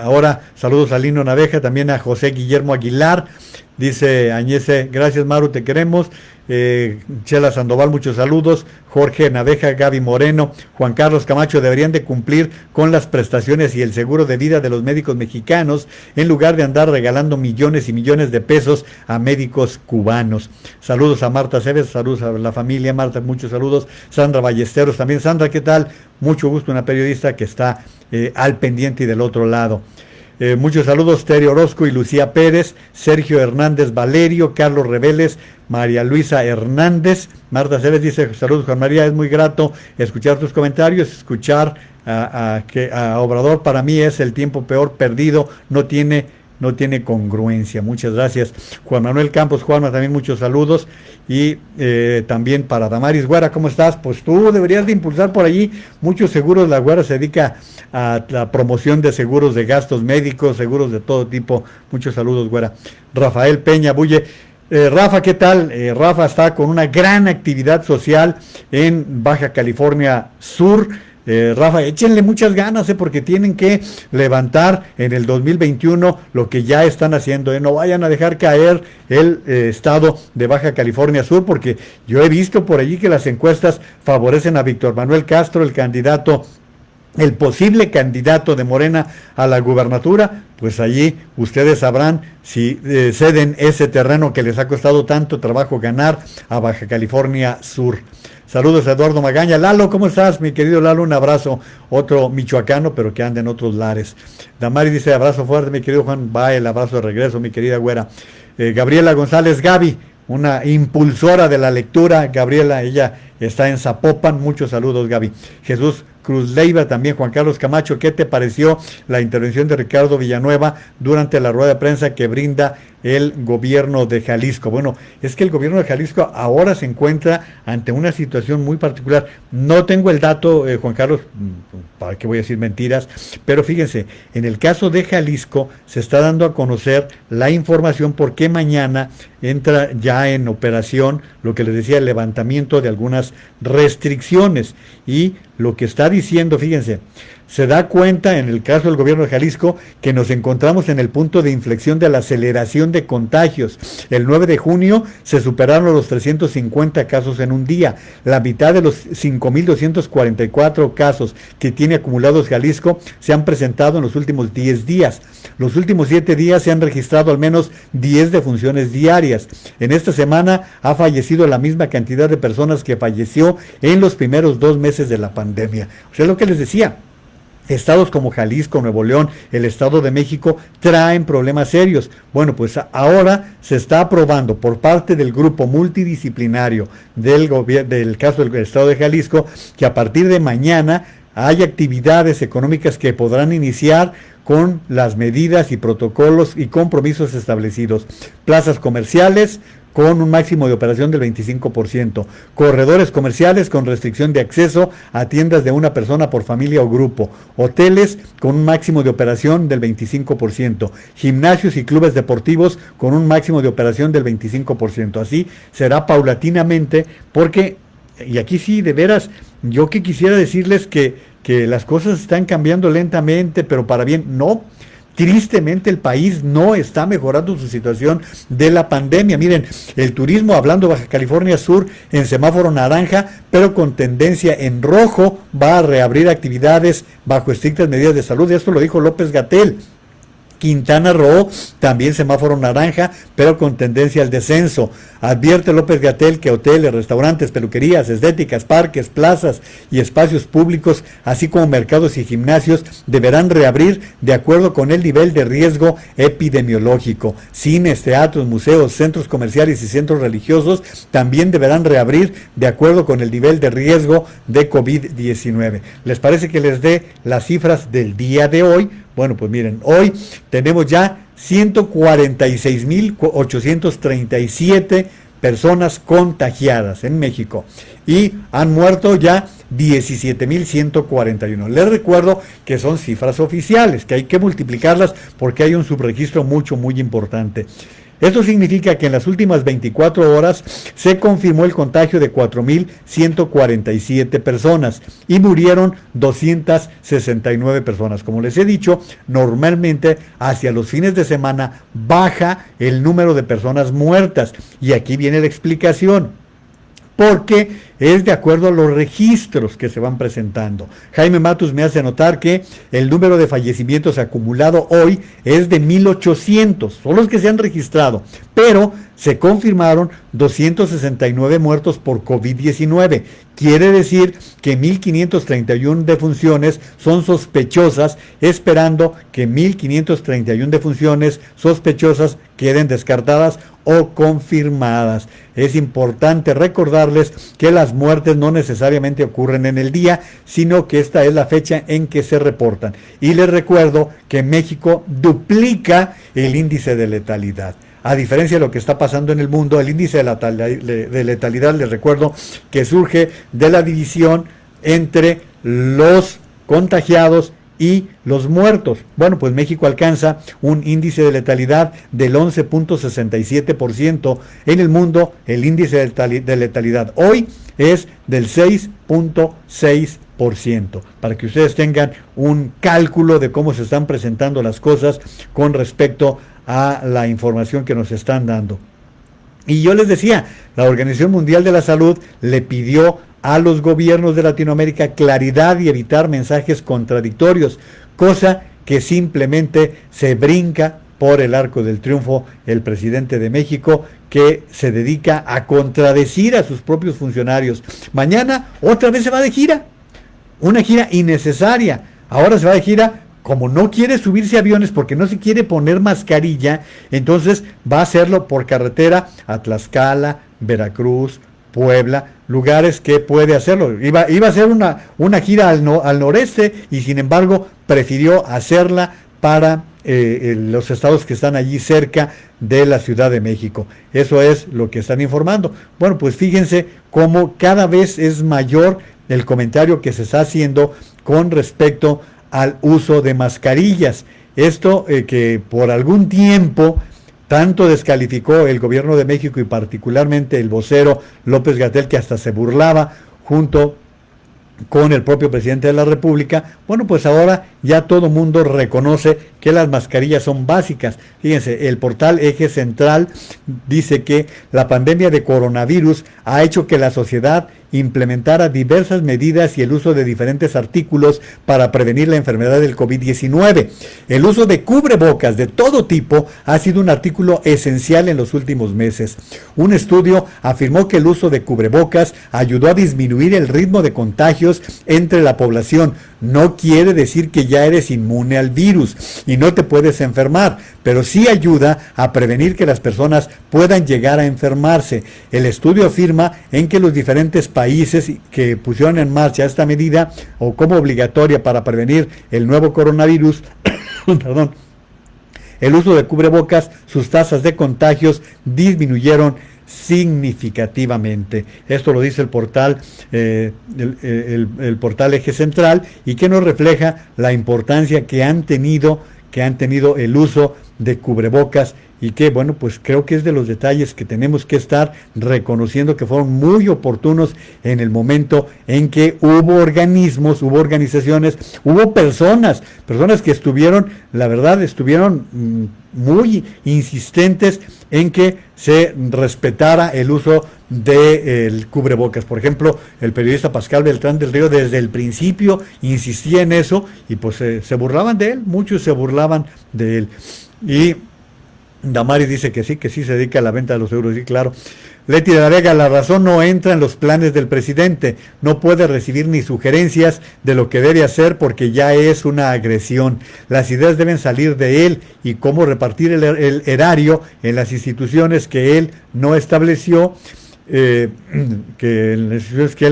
Ahora saludos a Lino Naveja, también a José Guillermo Aguilar, dice Añese, gracias Maru, te queremos. Chela Sandoval, muchos saludos. Jorge Naveja, Gaby Moreno, Juan Carlos Camacho, deberían de cumplir con las prestaciones y el seguro de vida de los médicos mexicanos, en lugar de andar regalando millones y millones de pesos a médicos cubanos. Saludos a Marta Cebes, saludos a la familia Marta, muchos saludos. Sandra Ballesteros también. Sandra, ¿qué tal? Mucho gusto, una periodista que está al pendiente y del otro lado. Muchos saludos, Terry Orozco y Lucía Pérez, Sergio Hernández Valerio, Carlos Reveles, María Luisa Hernández. Marta Cebes dice, saludos Juan María, es muy grato escuchar tus comentarios, escuchar a Obrador para mí es el tiempo peor perdido, no tiene congruencia. Muchas gracias. Juan Manuel Campos, Juanma, también muchos saludos. Y también para Damaris Güera, ¿cómo estás? Pues tú deberías de impulsar por allí muchos seguros. La Güera se dedica a la promoción de seguros de gastos médicos, seguros de todo tipo. Muchos saludos, Güera. Rafael Peña Bulle. Rafa, ¿qué tal? Rafa está con una gran actividad social en Baja California Sur. Rafa, échenle muchas ganas, porque tienen que levantar en el 2021 lo que ya están haciendo, no vayan a dejar caer el estado de Baja California Sur, porque yo he visto por allí que las encuestas favorecen a Víctor Manuel Castro, el posible candidato de Morena a la gubernatura. Pues allí ustedes sabrán si ceden ese terreno que les ha costado tanto trabajo ganar a Baja California Sur. Saludos a Eduardo Magaña. Lalo, ¿cómo estás, mi querido Lalo? Un abrazo, otro michoacano, pero que anda en otros lares. Damari dice, abrazo fuerte, mi querido Juan. Va el abrazo de regreso, mi querida Güera. Gabriela González Gaby, una impulsora de la lectura. Gabriela, ella está en Zapopan. Muchos saludos, Gaby. Jesús Cruz Leiva, también Juan Carlos Camacho, ¿qué te pareció la intervención de Ricardo Villanueva durante la rueda de prensa que brinda el gobierno de Jalisco? Bueno, es que el gobierno de Jalisco ahora se encuentra ante una situación muy particular. No tengo el dato, Juan Carlos, ¿para qué voy a decir mentiras? Pero fíjense, en el caso de Jalisco se está dando a conocer la información porque mañana entra ya en operación lo que les decía, el levantamiento de algunas restricciones, y lo que está diciendo, fíjense, se da cuenta en el caso del gobierno de Jalisco que nos encontramos en el punto de inflexión de la aceleración de contagios. El 9 de junio se superaron los 350 casos en un día. La mitad de los 5.244 casos que tiene acumulados Jalisco se han presentado en los últimos 10 días. Los últimos 7 días se han registrado al menos 10 defunciones diarias. En esta semana ha fallecido la misma cantidad de personas que falleció en los primeros 2 meses de la pandemia. O sea, lo que les decía, estados como Jalisco, Nuevo León, el Estado de México traen problemas serios. Bueno, pues ahora se está aprobando por parte del grupo multidisciplinario del caso del Estado de Jalisco que a partir de mañana hay actividades económicas que podrán iniciar con las medidas y protocolos y compromisos establecidos. Plazas comerciales con un máximo de operación del 25%, corredores comerciales con restricción de acceso a tiendas de una persona por familia o grupo, hoteles con un máximo de operación del 25%, gimnasios y clubes deportivos con un máximo de operación del 25%. Así será paulatinamente, porque, y aquí sí, de veras, yo que quisiera decirles que las cosas están cambiando lentamente, pero para bien, no. Tristemente el país no está mejorando su situación de la pandemia. Miren, el turismo, hablando Baja California Sur, en semáforo naranja, pero con tendencia en rojo, va a reabrir actividades bajo estrictas medidas de salud. Esto lo dijo López-Gatell. Quintana Roo, también semáforo naranja, pero con tendencia al descenso. Advierte López-Gatell que hoteles, restaurantes, peluquerías, estéticas, parques, plazas y espacios públicos, así como mercados y gimnasios, deberán reabrir de acuerdo con el nivel de riesgo epidemiológico. Cines, teatros, museos, centros comerciales y centros religiosos también deberán reabrir de acuerdo con el nivel de riesgo de COVID-19. ¿Les parece que les dé las cifras del día de hoy? Bueno, pues miren, hoy tenemos ya 146,837 personas contagiadas en México y han muerto ya 17,141. Les recuerdo que son cifras oficiales, que hay que multiplicarlas porque hay un subregistro muy importante. Esto significa que en las últimas 24 horas se confirmó el contagio de 4,147 personas y murieron 269 personas. Como les he dicho, normalmente hacia los fines de semana baja el número de personas muertas. Y aquí viene la explicación. Porque es de acuerdo a los registros que se van presentando. Jaime Matus me hace notar que el número de fallecimientos acumulado hoy es de 1,800, son los que se han registrado, pero se confirmaron 269 muertos por COVID-19. Quiere decir que 1,531 defunciones son sospechosas, esperando que 1,531 defunciones sospechosas queden descartadas o confirmadas. Es importante recordarles que las muertes no necesariamente ocurren en el día, sino que esta es la fecha en que se reportan. Y les recuerdo que México duplica el índice de letalidad. A diferencia de lo que está pasando en el mundo, el índice de letalidad, les recuerdo que surge de la división entre los contagiados y los muertos. Bueno, pues México alcanza un índice de letalidad del 11,67%. En el mundo, el índice de letalidad hoy es del 6,6%. Para que ustedes tengan un cálculo de cómo se están presentando las cosas con respecto a la información que nos están dando. Y yo les decía, la Organización Mundial de la Salud le pidió a los gobiernos de Latinoamérica claridad y evitar mensajes contradictorios, cosa que simplemente se brinca por el arco del triunfo el presidente de México, que se dedica a contradecir a sus propios funcionarios. Mañana otra vez se va de gira, una gira innecesaria. Ahora se va de gira. Como no quiere subirse a aviones porque no se quiere poner mascarilla, entonces va a hacerlo por carretera a Tlaxcala, Veracruz, Puebla, lugares que puede hacerlo. Iba a hacer una gira al noreste y sin embargo prefirió hacerla para los estados que están allí cerca de la Ciudad de México. Eso es lo que están informando. Bueno, pues fíjense cómo cada vez es mayor el comentario que se está haciendo con respecto al uso de mascarillas. Esto que por algún tiempo tanto descalificó el gobierno de México y particularmente el vocero López-Gatell, que hasta se burlaba junto con el propio presidente de la República. Bueno, pues ahora ya todo mundo reconoce que las mascarillas son básicas. Fíjense, el portal Eje Central dice que la pandemia de coronavirus ha hecho que la sociedad implementara diversas medidas y el uso de diferentes artículos para prevenir la enfermedad del COVID-19. El uso de cubrebocas de todo tipo ha sido un artículo esencial en los últimos meses. Un estudio afirmó que el uso de cubrebocas ayudó a disminuir el ritmo de contagios entre la población. No quiere decir que ya eres inmune al virus y no te puedes enfermar, pero sí ayuda a prevenir que las personas puedan llegar a enfermarse. El estudio afirma en que los diferentes países que pusieron en marcha esta medida o como obligatoria para prevenir el nuevo coronavirus, el uso de cubrebocas, sus tasas de contagios disminuyeron significativamente. Esto lo dice el portal el portal Eje Central, y que nos refleja la importancia que han tenido que han tenido el uso de cubrebocas y que, bueno, pues creo que es de los detalles que tenemos que estar reconociendo que fueron muy oportunos en el momento en que hubo organismos, hubo organizaciones, hubo personas que estuvieron, la verdad, muy insistentes en que se respetara el uso del cubrebocas. Por ejemplo, el periodista Pascal Beltrán del Río desde el principio insistía en eso y pues se burlaban de él, muchos se burlaban de él. Y Damaris dice que sí se dedica a la venta de los euros, sí, claro. Leti de la Vega, la razón no entra en los planes del presidente, no puede recibir ni sugerencias de lo que debe hacer porque ya es una agresión. Las ideas deben salir de él y cómo repartir el erario en las instituciones que él no estableció. Que él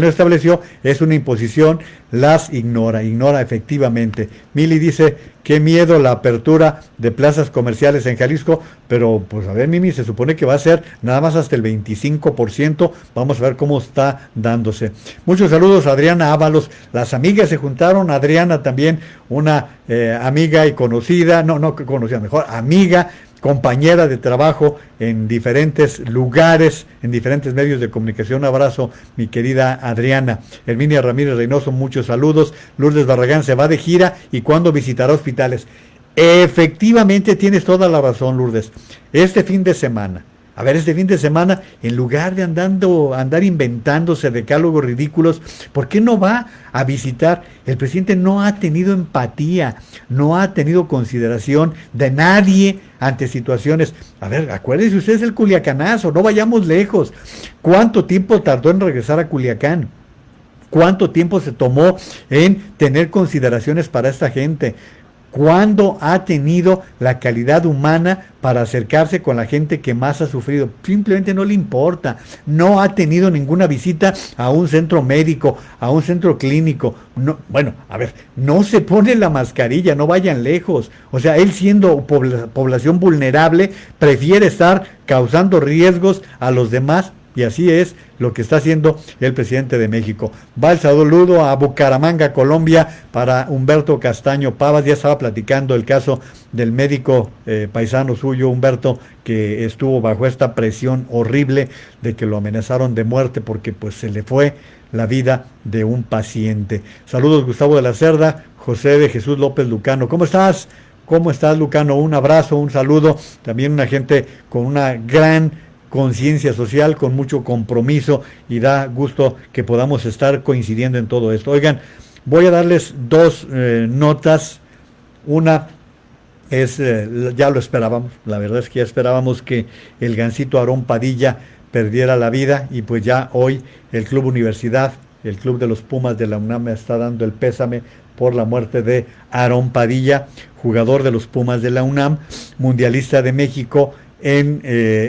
no estableció es una imposición, las ignora efectivamente. Mili dice, qué miedo la apertura de plazas comerciales en Jalisco, pero pues a ver, Mimi, se supone que va a ser nada más hasta el 25%, vamos a ver cómo está dándose. Muchos saludos a Adriana Ábalos, las amigas se juntaron, Adriana también, una amiga y conocida, no conocida, mejor amiga, compañera de trabajo en diferentes lugares, en diferentes medios de comunicación. Un abrazo, mi querida Adriana. Herminia Ramírez Reynoso, muchos saludos. Lourdes Barragán se va de gira y cuándo visitará hospitales. Efectivamente, tienes toda la razón, Lourdes. Este fin de semana, en lugar de andar inventándose decálogos ridículos, ¿por qué no va a visitar? El presidente no ha tenido empatía, no ha tenido consideración de nadie ante situaciones. A ver, acuérdense ustedes el Culiacanazo, no vayamos lejos. ¿Cuánto tiempo tardó en regresar a Culiacán? ¿Cuánto tiempo se tomó en tener consideraciones para esta gente? ¿Cuándo ha tenido la calidad humana para acercarse con la gente que más ha sufrido? Simplemente no le importa. No ha tenido ninguna visita a un centro médico, a un centro clínico. No, bueno, a ver, no se pone la mascarilla, no vayan lejos. O sea, él siendo población vulnerable, prefiere estar causando riesgos a los demás. Y así es lo que está haciendo el presidente de México. Va el saludo a Bucaramanga, Colombia, para Humberto Castaño Pavas. Ya estaba platicando el caso del médico paisano suyo, Humberto, que estuvo bajo esta presión horrible de que lo amenazaron de muerte porque pues se le fue la vida de un paciente. Saludos, Gustavo de la Cerda, José de Jesús López Lucano. ¿Cómo estás? ¿Cómo estás, Lucano? Un abrazo, un saludo. También una gente con una gran conciencia social, con mucho compromiso, y da gusto que podamos estar coincidiendo en todo esto. Oigan, voy a darles dos notas. Una es, ya lo esperábamos, la verdad es que ya esperábamos que el Gansito Aarón Padilla perdiera la vida, y pues ya hoy el Club Universidad, el Club de los Pumas de la UNAM, está dando el pésame por la muerte de Aarón Padilla, jugador de los Pumas de la UNAM, mundialista de México en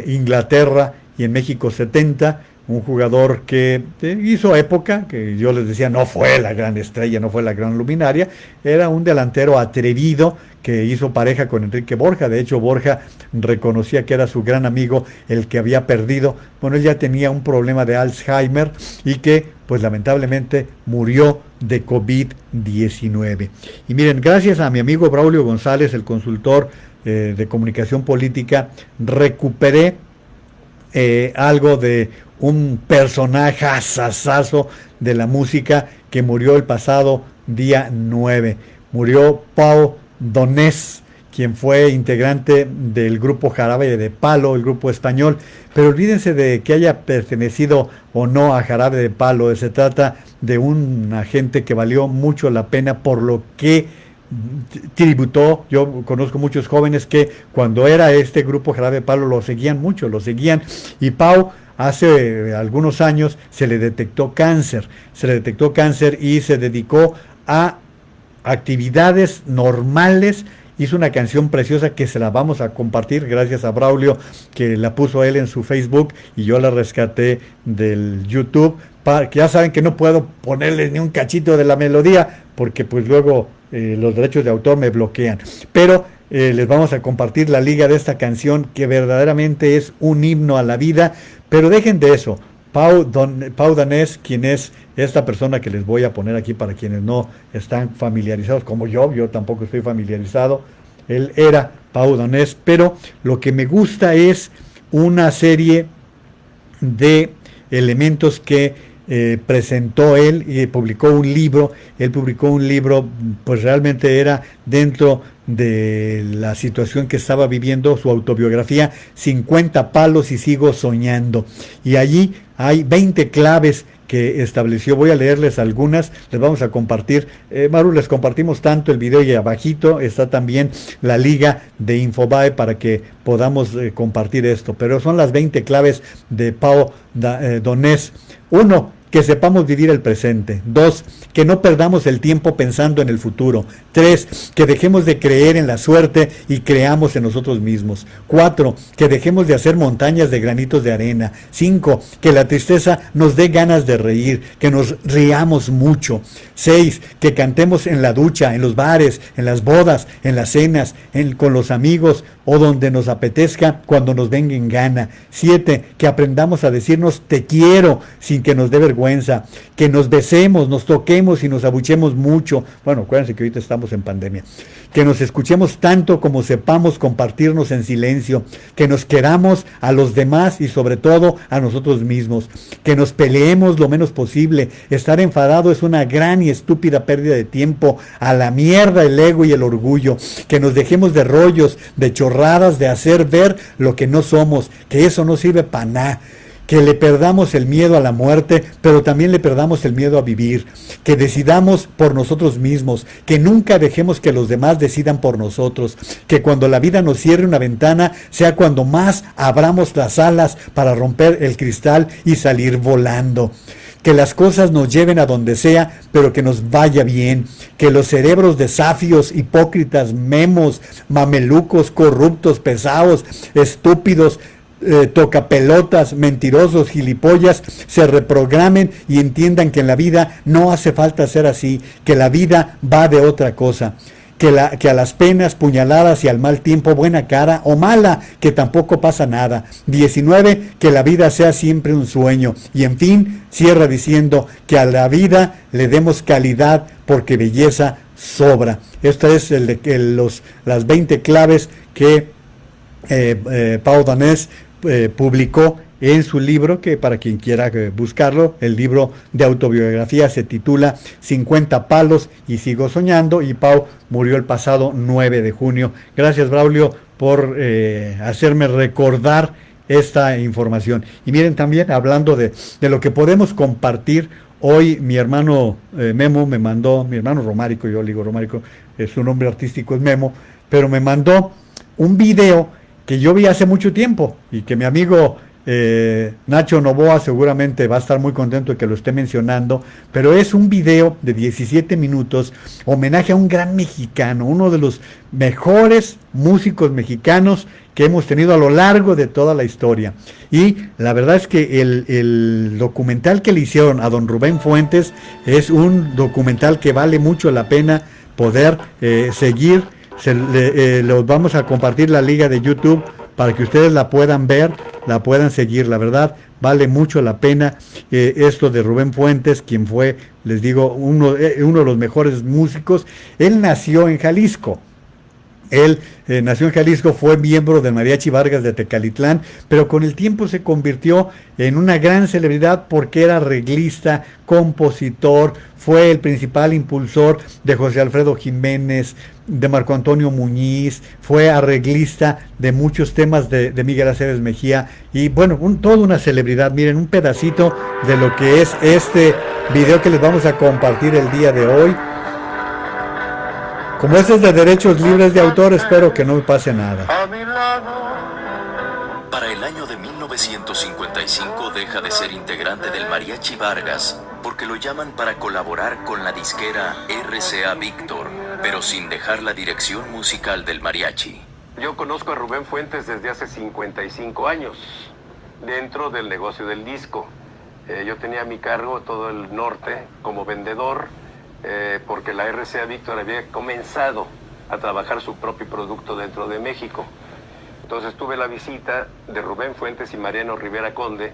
Inglaterra y en México 70, un jugador que hizo época, que yo les decía no fue la gran estrella, no fue la gran luminaria, era un delantero atrevido que hizo pareja con Enrique Borja. De hecho, Borja reconocía que era su gran amigo el que había perdido. Bueno, él ya tenía un problema de Alzheimer y que pues lamentablemente murió de COVID-19. Y miren, gracias a mi amigo Braulio González, el consultor de comunicación política, recuperé algo de un personaje asasazo de la música que murió el pasado día 9. Murió Pau Donés, quien fue integrante del grupo Jarabe de Palo, el grupo español. Pero olvídense de que haya pertenecido o no a Jarabe de Palo. Se trata de una gente que valió mucho la pena por lo que tributó. Yo conozco muchos jóvenes que cuando era este grupo Jarabe de Palo lo seguían mucho, y Pau hace algunos años se le detectó cáncer y se dedicó a actividades normales. Hizo una canción preciosa que se la vamos a compartir gracias a Braulio, que la puso él en su Facebook y yo la rescaté del YouTube, que ya saben que no puedo ponerles ni un cachito de la melodía porque pues luego los derechos de autor me bloquean, pero les vamos a compartir la liga de esta canción que verdaderamente es un himno a la vida. Pero dejen de eso. Pau Donés, quien es esta persona que les voy a poner aquí para quienes no están familiarizados, como yo tampoco estoy familiarizado. él era Pau Donés, pero lo que me gusta es una serie de elementos que presentó él y publicó un libro. Él publicó un libro, pues realmente era dentro de la situación que estaba viviendo, su autobiografía, 50 palos y sigo soñando. Y allí hay 20 claves que estableció. Voy a leerles algunas, les vamos a compartir. Maru, les compartimos tanto el video y abajito está también la liga de Infobae para que podamos compartir esto. Pero son las 20 claves de Pau Donés. 1. Que sepamos vivir el presente. 2. Que no perdamos el tiempo pensando en el futuro. 3. Que dejemos de creer en la suerte y creamos en nosotros mismos. 4. Que dejemos de hacer montañas de granitos de arena. 5. Que la tristeza nos dé ganas de reír, que nos riamos mucho. 6. Que cantemos en la ducha, en los bares, en las bodas, en las cenas, con los amigos o donde nos apetezca cuando nos venga en gana. 7. Que aprendamos a decirnos te quiero sin que nos dé vergüenza. Que nos besemos, nos toquemos y nos abuchemos mucho. Bueno, acuérdense que ahorita estamos en pandemia. Que nos escuchemos tanto como sepamos compartirnos en silencio. Que nos queramos a los demás y sobre todo a nosotros mismos. Que nos peleemos lo menos posible. Estar enfadado es una gran y estúpida pérdida de tiempo. A la mierda el ego y el orgullo. Que nos dejemos de rollos, de chorradas, de hacer ver lo que no somos. Que eso no sirve para nada. Que le perdamos el miedo a la muerte, pero también le perdamos el miedo a vivir, que decidamos por nosotros mismos, que nunca dejemos que los demás decidan por nosotros, que cuando la vida nos cierre una ventana, sea cuando más abramos las alas para romper el cristal y salir volando. Que las cosas nos lleven a donde sea, pero que nos vaya bien. Que los cerebros desafios, hipócritas, memos, mamelucos, corruptos, pesados, estúpidos, tocapelotas, mentirosos, gilipollas, se reprogramen y entiendan que en la vida no hace falta ser así, que la vida va de otra cosa. Que a las penas, puñaladas y al mal tiempo buena cara o mala, que tampoco pasa nada. 19, que la vida sea siempre un sueño. Y en fin, cierra diciendo que a la vida le demos calidad porque belleza sobra. Esta es las 20 claves que Pau Donés publicó en su libro, que para quien quiera buscarlo, el libro de autobiografía se titula 50 palos y sigo soñando, y Pau murió el pasado 9 de junio. Gracias, Braulio, por hacerme recordar esta información. Y miren, también hablando de lo que podemos compartir, hoy mi hermano Memo me mandó, mi hermano Romárico, yo le digo Romárico, su nombre artístico es Memo, pero me mandó un video que yo vi hace mucho tiempo y que mi amigo Nacho Novoa seguramente va a estar muy contento de que lo esté mencionando, pero es un video de 17 minutos, homenaje a un gran mexicano, uno de los mejores músicos mexicanos que hemos tenido a lo largo de toda la historia. Y la verdad es que el documental que le hicieron a don Rubén Fuentes es un documental que vale mucho la pena poder seguir. Los vamos a compartir la liga de YouTube para que ustedes la puedan ver, la puedan seguir. La verdad vale mucho la pena esto de Rubén Fuentes, quien fue, les digo, uno de los mejores músicos. Él nació en Jalisco. Él nació en Jalisco, fue miembro del Mariachi Vargas de Tecalitlán, pero con el tiempo se convirtió en una gran celebridad porque era arreglista, compositor, fue el principal impulsor de José Alfredo Jiménez, de Marco Antonio Muñiz, fue arreglista de muchos temas de Miguel Aceves Mejía, y bueno, toda una celebridad. Miren un pedacito de lo que es este video que les vamos a compartir el día de hoy. Como este es de derechos libres de autor, espero que no me pase nada. Para el año de 1955 deja de ser integrante del Mariachi Vargas porque lo llaman para colaborar con la disquera RCA Víctor, pero sin dejar la dirección musical del mariachi. Yo conozco a Rubén Fuentes desde hace 55 años, dentro del negocio del disco. Yo tenía a mi cargo todo el norte como vendedor, porque la RCA Víctor había comenzado a trabajar su propio producto dentro de México. Entonces tuve la visita de Rubén Fuentes y Mariano Rivera Conde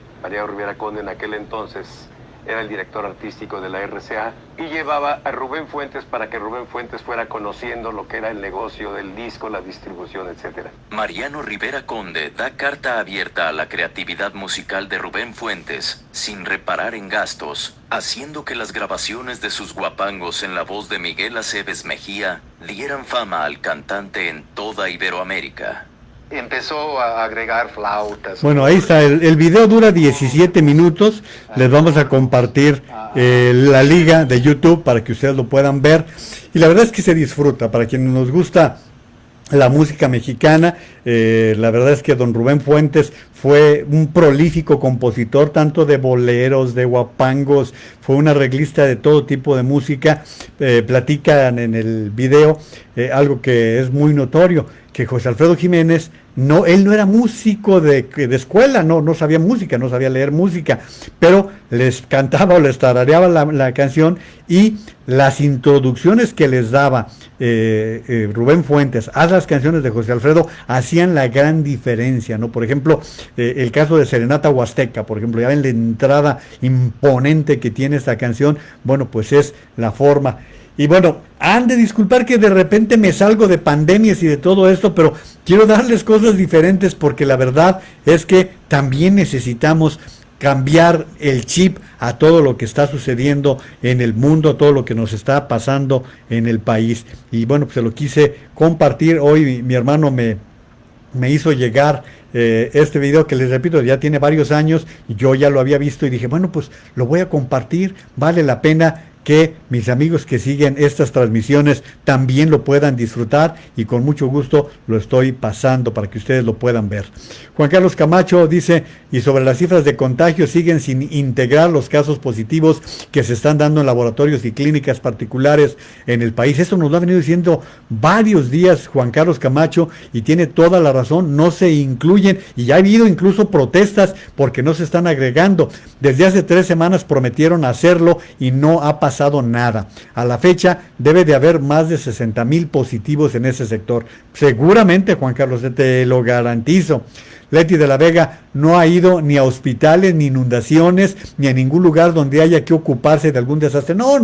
en aquel entonces era el director artístico de la RCA, y llevaba a Rubén Fuentes para que Rubén Fuentes fuera conociendo lo que era el negocio del disco, la distribución, etcétera. Mariano Rivera Conde da carta abierta a la creatividad musical de Rubén Fuentes, sin reparar en gastos, haciendo que las grabaciones de sus guapangos en la voz de Miguel Aceves Mejía dieran fama al cantante en toda Iberoamérica. Empezó a agregar flautas. Bueno, ahí está, el video dura 17 minutos, les vamos a compartir la liga de YouTube para que ustedes lo puedan ver, y la verdad es que se disfruta, para quienes nos gusta la música mexicana, la verdad es que don Rubén Fuentes fue un prolífico compositor, tanto de boleros, de guapangos, fue un arreglista de todo tipo de música. Platican en el video algo que es muy notorio, que José Alfredo Jiménez, él no era músico de escuela, no sabía música, no sabía leer música, pero les cantaba o les tarareaba la canción, y las introducciones que les daba Rubén Fuentes a las canciones de José Alfredo hacían la gran diferencia, ¿no? Por ejemplo, el caso de Serenata Huasteca, por ejemplo, ya ven la entrada imponente que tiene esta canción, bueno, pues es la forma. Y bueno, han de disculpar que de repente me salgo de pandemias y de todo esto, pero quiero darles cosas diferentes, porque la verdad es que también necesitamos cambiar el chip a todo lo que está sucediendo en el mundo, a todo lo que nos está pasando en el país. Y bueno, pues se lo quise compartir. Hoy mi hermano me hizo llegar este video, que les repito, ya tiene varios años, y yo ya lo había visto y dije, bueno, pues lo voy a compartir, vale la pena que mis amigos que siguen estas transmisiones también lo puedan disfrutar, y con mucho gusto lo estoy pasando para que ustedes lo puedan ver. Juan Carlos Camacho dice, y sobre las cifras de contagio, siguen sin integrar los casos positivos que se están dando en laboratorios y clínicas particulares en el país. Eso nos lo ha venido diciendo varios días Juan Carlos Camacho, y tiene toda la razón, no se incluyen, y ya ha habido incluso protestas porque no se están agregando. Desde hace 3 semanas prometieron hacerlo y no ha pasado nada. A la fecha debe de haber más de 60,000 positivos en ese sector. Seguramente, Juan Carlos, te lo garantizo. Leti de la Vega no ha ido ni a hospitales, ni inundaciones, ni a ningún lugar donde haya que ocuparse de algún desastre. No.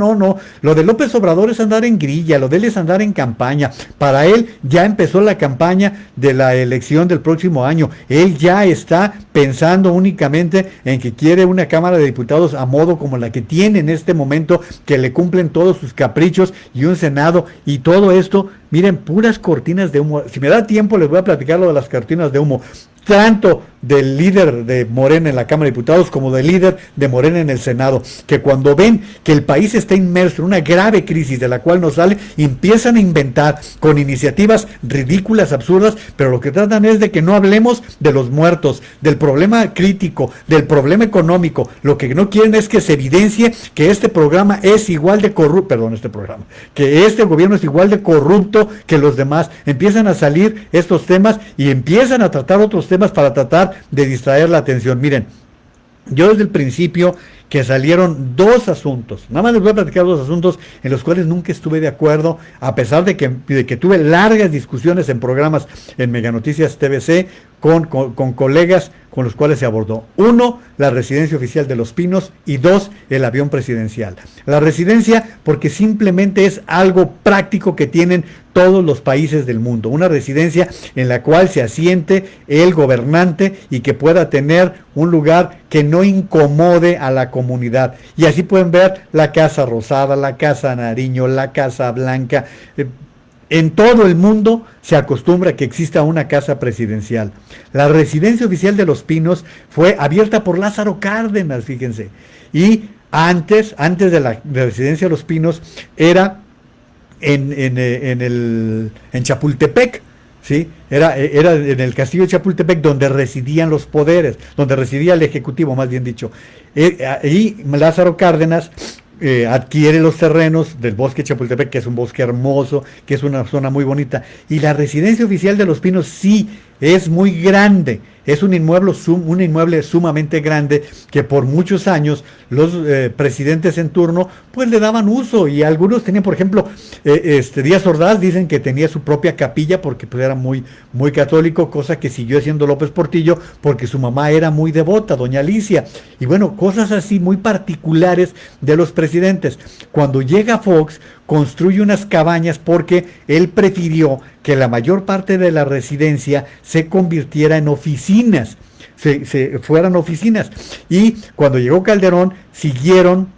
Lo de López Obrador es andar en grilla, lo de él es andar en campaña. Para él ya empezó la campaña de la elección del próximo año. Él ya está pensando únicamente en que quiere una Cámara de Diputados a modo como la que tiene en este momento, que le cumplen todos sus caprichos, y un Senado, y todo esto, miren, puras cortinas de humo. Si me da tiempo les voy a platicar lo de las cortinas de humo, tanto del líder de Morena en la Cámara de Diputados como del líder de Morena en el Senado, que cuando ven que el país está inmerso en una grave crisis de la cual no sale, empiezan a inventar con iniciativas ridículas, absurdas, pero lo que tratan es de que no hablemos de los muertos, del problema crítico, del problema económico. Lo que no quieren es que se evidencie que este programa es igual de corrupto, que este gobierno es igual de corrupto que los demás. Empiezan a salir estos temas y empiezan a tratar otros temas para tratar de distraer la atención. Miren, yo desde el principio que salieron 2 asuntos, nada más les voy a platicar 2 asuntos en los cuales nunca estuve de acuerdo, a pesar de que tuve largas discusiones en programas en Mega Noticias TVC con colegas con los cuales se abordó. 1, la residencia oficial de Los Pinos, y 2, el avión presidencial. La residencia porque simplemente es algo práctico que tienen todos los países del mundo, una residencia en la cual se asiente el gobernante y que pueda tener un lugar que no incomode a la comunidad. Y así pueden ver la Casa Rosada, la Casa Nariño, la Casa Blanca. En todo el mundo se acostumbra que exista una casa presidencial. La residencia oficial de Los Pinos fue abierta por Lázaro Cárdenas, fíjense. Y antes de la residencia de Los Pinos era en Chapultepec, ¿sí? Era en el castillo de Chapultepec donde residían los poderes, donde residía el Ejecutivo, más bien dicho. Y Lázaro Cárdenas adquiere los terrenos del bosque de Chapultepec, que es un bosque hermoso, que es una zona muy bonita. Y la residencia oficial de Los Pinos sí es muy grande, es un inmueble sumamente grande que por muchos años los presidentes en turno pues le daban uso, y algunos tenían, por ejemplo, Díaz Ordaz dicen que tenía su propia capilla porque pues era muy católico, cosa que siguió haciendo López Portillo porque su mamá era muy devota, doña Alicia, y bueno, cosas así muy particulares de los presidentes. Cuando llega Fox, construye unas cabañas porque él prefirió que la mayor parte de la residencia se convirtiera en oficinas, fueran oficinas, y cuando llegó Calderón siguieron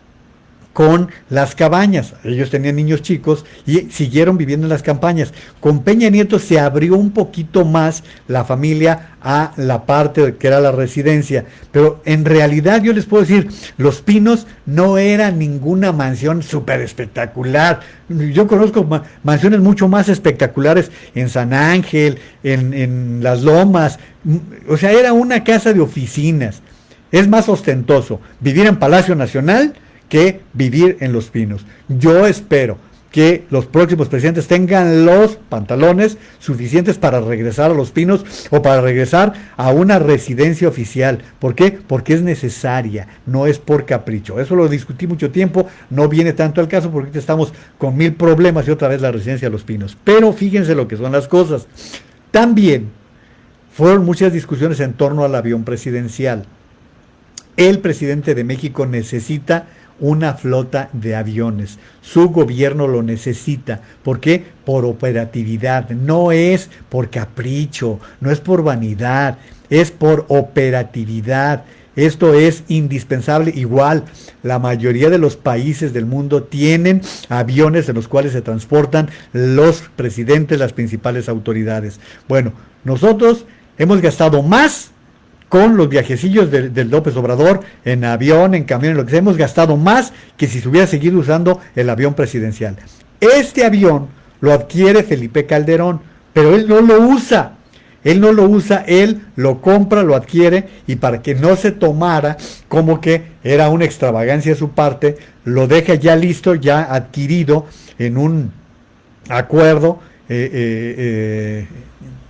con las cabañas. Ellos tenían niños chicos y siguieron viviendo en las campañas. Con Peña Nieto se abrió un poquito más la familia a la parte que era la residencia, pero en realidad yo les puedo decir, Los Pinos no era ninguna mansión súper espectacular. Yo conozco mansiones mucho más espectaculares en San Ángel, en Las Lomas, o sea, era una casa de oficinas. Es más ostentoso vivir en Palacio Nacional que vivir en Los Pinos. Yo espero que los próximos presidentes tengan los pantalones suficientes para regresar a Los Pinos o para regresar a una residencia oficial. ¿Por qué? Porque es necesaria, no es por capricho. Eso lo discutí mucho tiempo, no viene tanto al caso porque estamos con 1000 problemas y otra vez la residencia de Los Pinos. Pero fíjense lo que son las cosas. También fueron muchas discusiones en torno al avión presidencial. El presidente de México necesita una flota de aviones. Su gobierno lo necesita. ¿Por qué? Por operatividad. No es por capricho, no es por vanidad, es por operatividad. Esto es indispensable. Igual, la mayoría de los países del mundo tienen aviones en los cuales se transportan los presidentes, las principales autoridades. Bueno, nosotros hemos gastado más con los viajecillos del López Obrador, en avión, en camión, en lo que sea, hemos gastado más que si se hubiera seguido usando el avión presidencial. Este avión lo adquiere Felipe Calderón, pero él no lo usa. Él no lo usa, él lo compra, lo adquiere, y para que no se tomara como que era una extravagancia de su parte, lo deja ya listo, ya adquirido en un acuerdo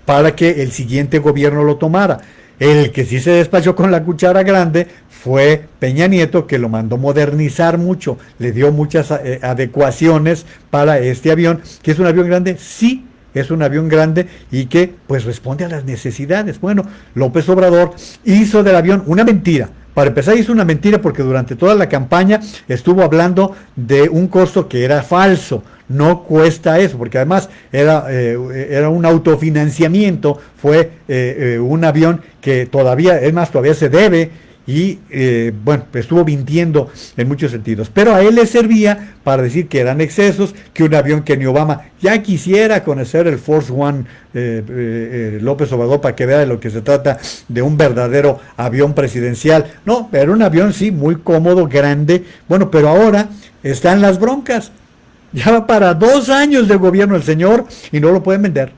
para que el siguiente gobierno lo tomara. El que sí se despachó con la cuchara grande fue Peña Nieto, que lo mandó modernizar mucho, le dio muchas adecuaciones para este avión, que es un avión grande, sí, es un avión grande y que pues responde a las necesidades. Bueno, López Obrador hizo del avión una mentira. Para empezar, hizo una mentira porque durante toda la campaña estuvo hablando de un costo que era falso. No cuesta eso, porque además era un autofinanciamiento, fue un avión que todavía se debe, y bueno, estuvo mintiendo en muchos sentidos. Pero a él le servía para decir que eran excesos, que un avión que ni Obama ya quisiera conocer, el Force One, López Obrador, para que vea de lo que se trata, de un verdadero avión presidencial. No, era un avión sí, muy cómodo, grande. Bueno, pero ahora están las broncas. Ya va para 2 años de gobierno el señor y no lo pueden vender.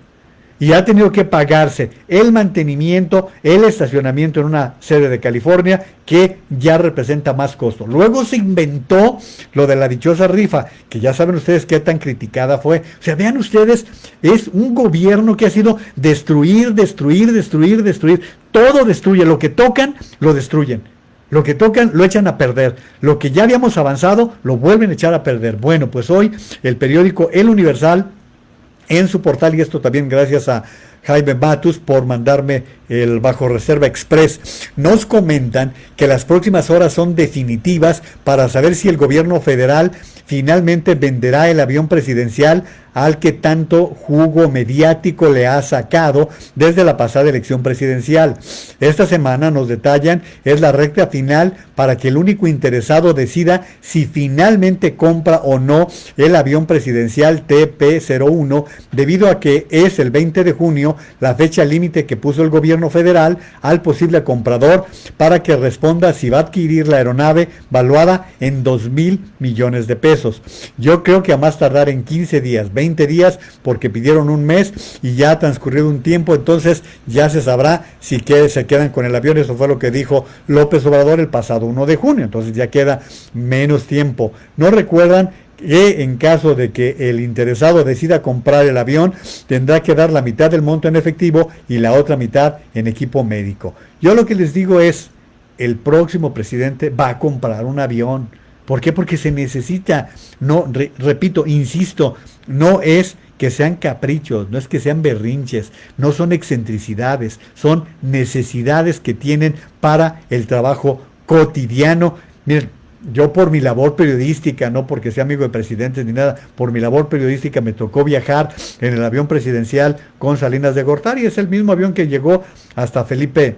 Y ha tenido que pagarse el mantenimiento, el estacionamiento en una sede de California, que ya representa más costo. Luego se inventó lo de la dichosa rifa, que ya saben ustedes qué tan criticada fue. O sea, vean ustedes, es un gobierno que ha sido destruir. Todo destruye, lo que tocan, lo destruyen. Lo que tocan lo echan a perder. Lo que ya habíamos avanzado lo vuelven a echar a perder. Bueno, pues hoy el periódico El Universal, en su portal, y esto también gracias a Jaime Matus por mandarme el Bajo Reserva Express, nos comentan que las próximas horas son definitivas para saber si el gobierno federal finalmente venderá el avión presidencial al que tanto jugo mediático le ha sacado desde la pasada elección presidencial. Esta semana, nos detallan, es la recta final para que el único interesado decida si finalmente compra o no el avión presidencial TP-01, debido a que es el 20 de junio la fecha límite que puso el gobierno federal al posible comprador para que responda si va a adquirir la aeronave valuada en 2,000 millones de pesos. Yo creo que a más tardar en 15 días, 20 días, porque pidieron un mes y ya ha transcurrido un tiempo, entonces ya se sabrá si se quedan con el avión. Eso fue lo que dijo López Obrador el pasado 1 de junio, entonces ya queda menos tiempo. ¿No recuerdan que en caso de que el interesado decida comprar el avión, tendrá que dar la mitad del monto en efectivo y la otra mitad en equipo médico. Yo lo que les digo es, el próximo presidente va a comprar un avión. ¿Por qué? Porque se necesita. No, repito, insisto, no es que sean caprichos, no es que sean berrinches, no son excentricidades, son necesidades que tienen para el trabajo cotidiano. Miren, yo por mi labor periodística, no porque sea amigo de presidentes ni nada, por mi labor periodística me tocó viajar en el avión presidencial con Salinas de Gortari, es el mismo avión que llegó hasta Felipe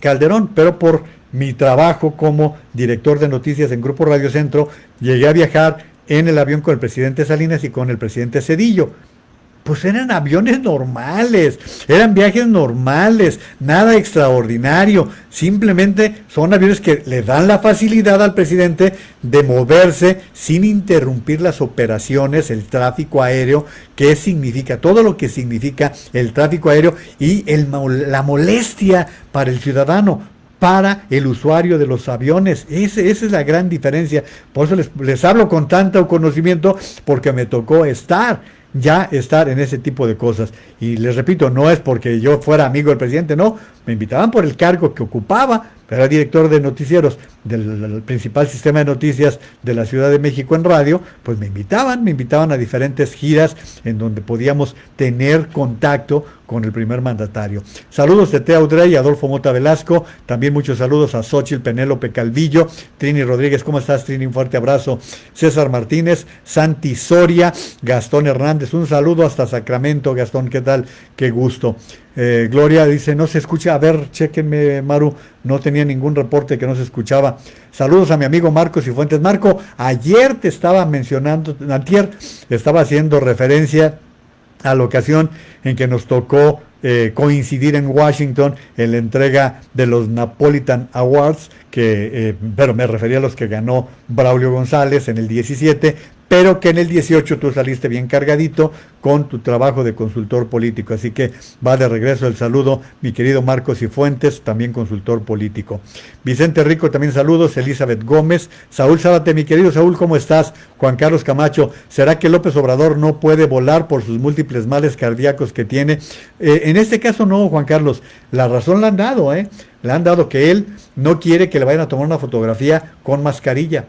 Calderón, pero por mi trabajo como director de noticias en Grupo Radio Centro, llegué a viajar en el avión con el presidente Salinas y con el presidente Zedillo. Pues eran aviones normales, eran viajes normales, nada extraordinario, simplemente son aviones que le dan la facilidad al presidente de moverse sin interrumpir las operaciones, el tráfico aéreo, que significa, todo lo que significa el tráfico aéreo y la molestia para el ciudadano, para el usuario de los aviones. Esa es la gran diferencia. Por eso les hablo con tanto conocimiento, porque me tocó estar en ese tipo de cosas. Y les repito, no es porque yo fuera amigo del presidente, no, me invitaban por el cargo que ocupaba, era director de noticieros del principal sistema de noticias de la Ciudad de México en radio, pues me invitaban a diferentes giras en donde podíamos tener contacto con el primer mandatario. Saludos de Tea Audrey y Adolfo Mota Velasco, también muchos saludos a Xóchitl Penélope Calvillo, Trini Rodríguez, ¿cómo estás, Trini? Un fuerte abrazo. César Martínez, Santi Soria, Gastón Hernández, un saludo hasta Sacramento. Gastón, ¿qué tal? Qué gusto. Gloria dice, no se escucha, a ver, chéquenme, Maru, no tenía ningún reporte que no se escuchaba. Saludos a mi amigo Marcos Cifuentes. Marco, ayer te estaba mencionando, antier, estaba haciendo referencia a la ocasión en que nos tocó coincidir en Washington en la entrega de los Napolitan Awards, pero me refería a los que ganó Braulio González en el 17, pero que en el 18 tú saliste bien cargadito con tu trabajo de consultor político. Así que va de regreso el saludo, mi querido Marcos Cifuentes, también consultor político. Vicente Rico, también saludos. Elizabeth Gómez. Saúl Zárate, mi querido Saúl, ¿cómo estás? Juan Carlos Camacho, ¿será que López Obrador no puede volar por sus múltiples males cardíacos que tiene? En este caso no, Juan Carlos, la razón la han dado, le han dado que él no quiere que le vayan a tomar una fotografía con mascarilla.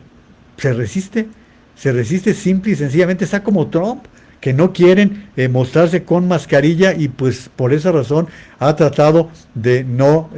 Se resiste simple y sencillamente, está como Trump, que no quieren mostrarse con mascarilla, y pues por esa razón ha tratado de no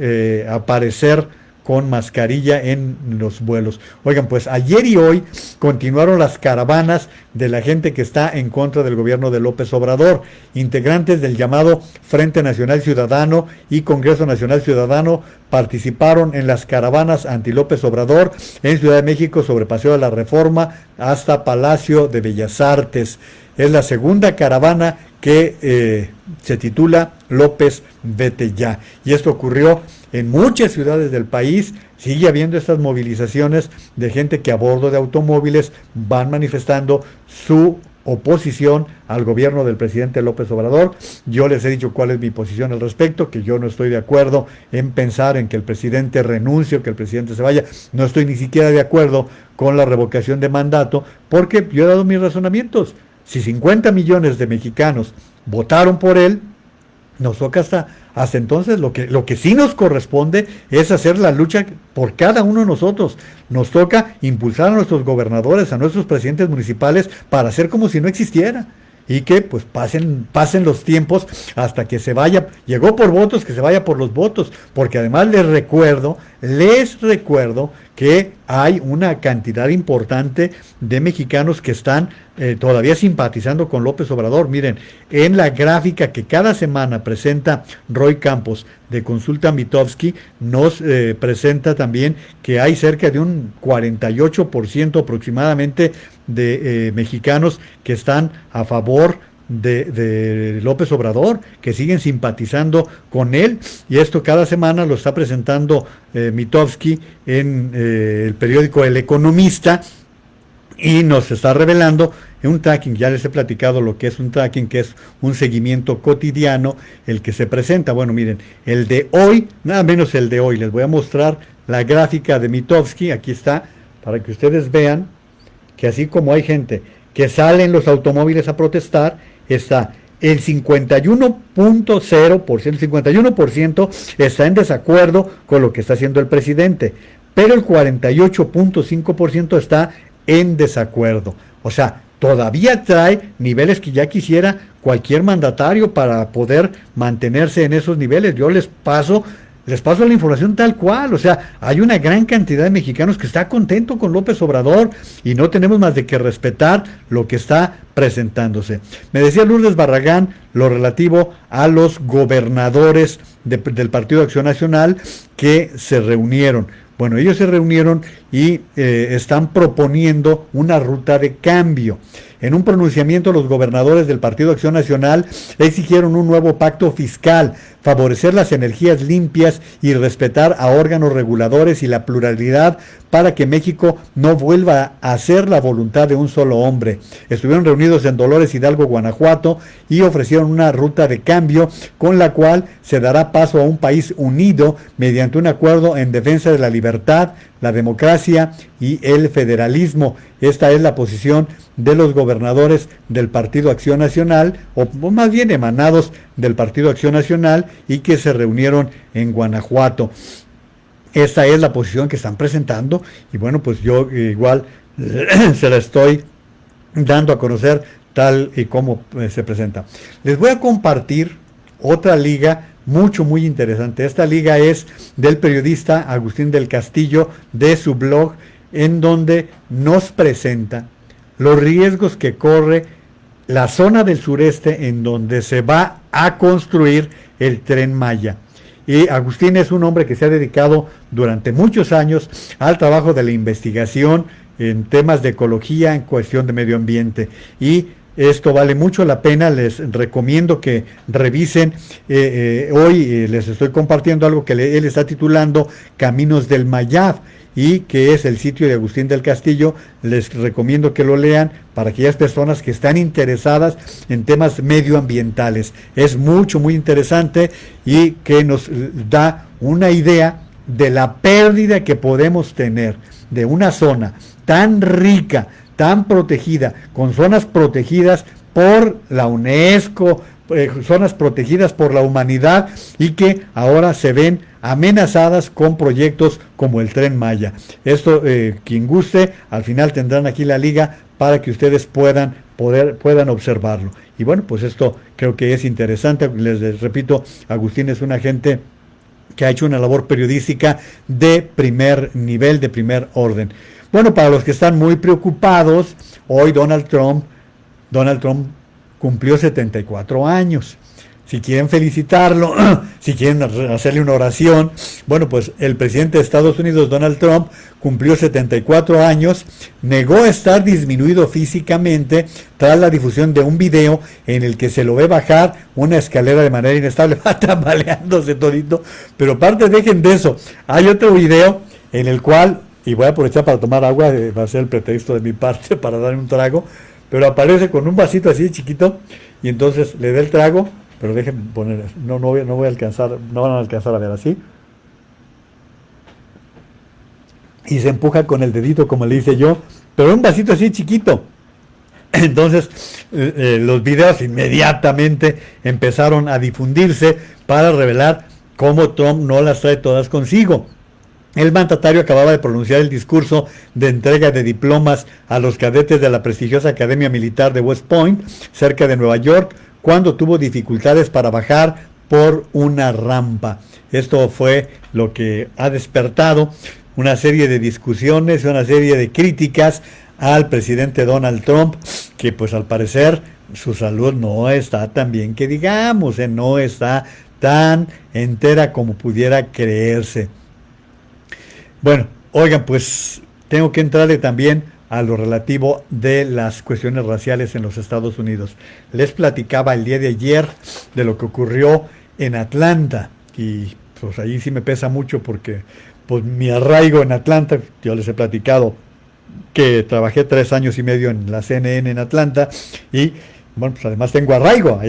aparecer con mascarilla en los vuelos. Oigan, pues ayer y hoy continuaron las caravanas de la gente que está en contra del gobierno de López Obrador. Integrantes del llamado Frente Nacional Ciudadano y Congreso Nacional Ciudadano participaron en las caravanas anti López Obrador en Ciudad de México, sobre Paseo de la Reforma hasta Palacio de Bellas Artes. Es la segunda caravana que se titula López, vete ya. Y esto ocurrió en muchas ciudades del país. Sigue habiendo estas movilizaciones de gente que a bordo de automóviles van manifestando su oposición al gobierno del presidente López Obrador. Yo les he dicho cuál es mi posición al respecto, que yo no estoy de acuerdo en pensar en que el presidente renuncie o que el presidente se vaya. No estoy ni siquiera de acuerdo con la revocación de mandato, porque yo he dado mis razonamientos. Si 50 millones de mexicanos votaron por él, nos toca hasta entonces lo que sí nos corresponde es hacer la lucha por cada uno de nosotros. Nos toca impulsar a nuestros gobernadores, a nuestros presidentes municipales, para hacer como si no existiera. Y que pues pasen los tiempos hasta que se vaya, llegó por votos, que se vaya por los votos, porque además les recuerdo que hay una cantidad importante de mexicanos que están todavía simpatizando con López Obrador. Miren, en la gráfica que cada semana presenta Roy Campos de Consulta Mitofsky, nos presenta también que hay cerca de un 48% aproximadamente de mexicanos que están a favor de López Obrador, que siguen simpatizando con él, y esto cada semana lo está presentando Mitofsky en el periódico El Economista, y nos está revelando un tracking. Ya les he platicado lo que es un tracking, que es un seguimiento cotidiano, el que se presenta. Bueno, miren, el de hoy, nada menos el de hoy, les voy a mostrar la gráfica de Mitofsky, aquí está, para que ustedes vean que así como hay gente que sale en los automóviles a protestar, está el 51.0%, el 51% está en desacuerdo con lo que está haciendo el presidente, pero el 48.5% está en desacuerdo. O sea, todavía trae niveles que ya quisiera cualquier mandatario para poder mantenerse en esos niveles. Yo les paso la información tal cual. O sea, hay una gran cantidad de mexicanos que está contento con López Obrador y no tenemos más de que respetar lo que está presentándose. Me decía Lourdes Barragán lo relativo a los gobernadores del Partido Acción Nacional que se reunieron. Bueno, ellos se reunieron y están proponiendo una ruta de cambio. En un pronunciamiento, los gobernadores del Partido Acción Nacional exigieron un nuevo pacto fiscal, favorecer las energías limpias y respetar a órganos reguladores y la pluralidad para que México no vuelva a ser la voluntad de un solo hombre. Estuvieron reunidos en Dolores Hidalgo, Guanajuato, y ofrecieron una ruta de cambio con la cual se dará paso a un país unido mediante un acuerdo en defensa de la libertad, la democracia y el federalismo. Esta es la posición de los gobernadores del Partido Acción Nacional, o más bien emanados del Partido Acción Nacional, y que se reunieron en Guanajuato. Esta es la posición que están presentando, y bueno, pues yo igual se la estoy dando a conocer tal y como se presenta. Les voy a compartir otra liga muy interesante. Esta liga es del periodista Agustín del Castillo, de su blog, en donde nos presenta los riesgos que corre la zona del sureste en donde se va a construir el Tren Maya. Y Agustín es un hombre que se ha dedicado durante muchos años al trabajo de la investigación en temas de ecología, en cuestión de medio ambiente, y esto vale mucho la pena. Les recomiendo que revisen. Hoy les estoy compartiendo algo que él está titulando Caminos del Mayab, y que es el sitio de Agustín del Castillo. Les recomiendo que lo lean para aquellas personas que están interesadas en temas medioambientales. Es muy interesante y que nos da una idea de la pérdida que podemos tener de una zona tan rica, tan protegida, con zonas protegidas por la UNESCO, zonas protegidas por la humanidad, y que ahora se ven amenazadas con proyectos como el Tren Maya. Esto, quien guste, al final tendrán aquí la liga para que ustedes puedan observarlo. Y bueno, pues esto creo que es interesante. Les repito, Agustín es un agente que ha hecho una labor periodística de primer nivel, de primer orden. Bueno, para los que están muy preocupados, hoy Donald Trump cumplió 74 años. Si quieren felicitarlo, si quieren hacerle una oración, bueno, pues el presidente de Estados Unidos, Donald Trump, cumplió 74 años, negó estar disminuido físicamente tras la difusión de un video en el que se lo ve bajar una escalera de manera inestable, va tambaleándose todito. Pero aparte, dejen de eso, hay otro video en el cual, y voy a aprovechar para tomar agua, va a ser el pretexto de mi parte para darle un trago, pero aparece con un vasito así chiquito, y entonces le da el trago. Pero déjenme poner, no van a alcanzar a ver así. Y se empuja con el dedito, como le hice yo, pero un vasito así chiquito. Entonces, los videos inmediatamente empezaron a difundirse para revelar cómo Trump no las trae todas consigo. El mandatario acababa de pronunciar el discurso de entrega de diplomas a los cadetes de la prestigiosa Academia Militar de West Point, cerca de Nueva York, cuando tuvo dificultades para bajar por una rampa. Esto fue lo que ha despertado una serie de discusiones, una serie de críticas al presidente Donald Trump, que pues al parecer su salud no está tan bien que digamos, no está tan entera como pudiera creerse. Bueno, oigan, pues tengo que entrarle también a lo relativo de las cuestiones raciales en los Estados Unidos. Les platicaba el día de ayer de lo que ocurrió en Atlanta, y pues ahí sí me pesa mucho porque pues mi arraigo en Atlanta, yo les he platicado que trabajé 3 años y medio en la CNN en Atlanta, y bueno, pues además tengo arraigo,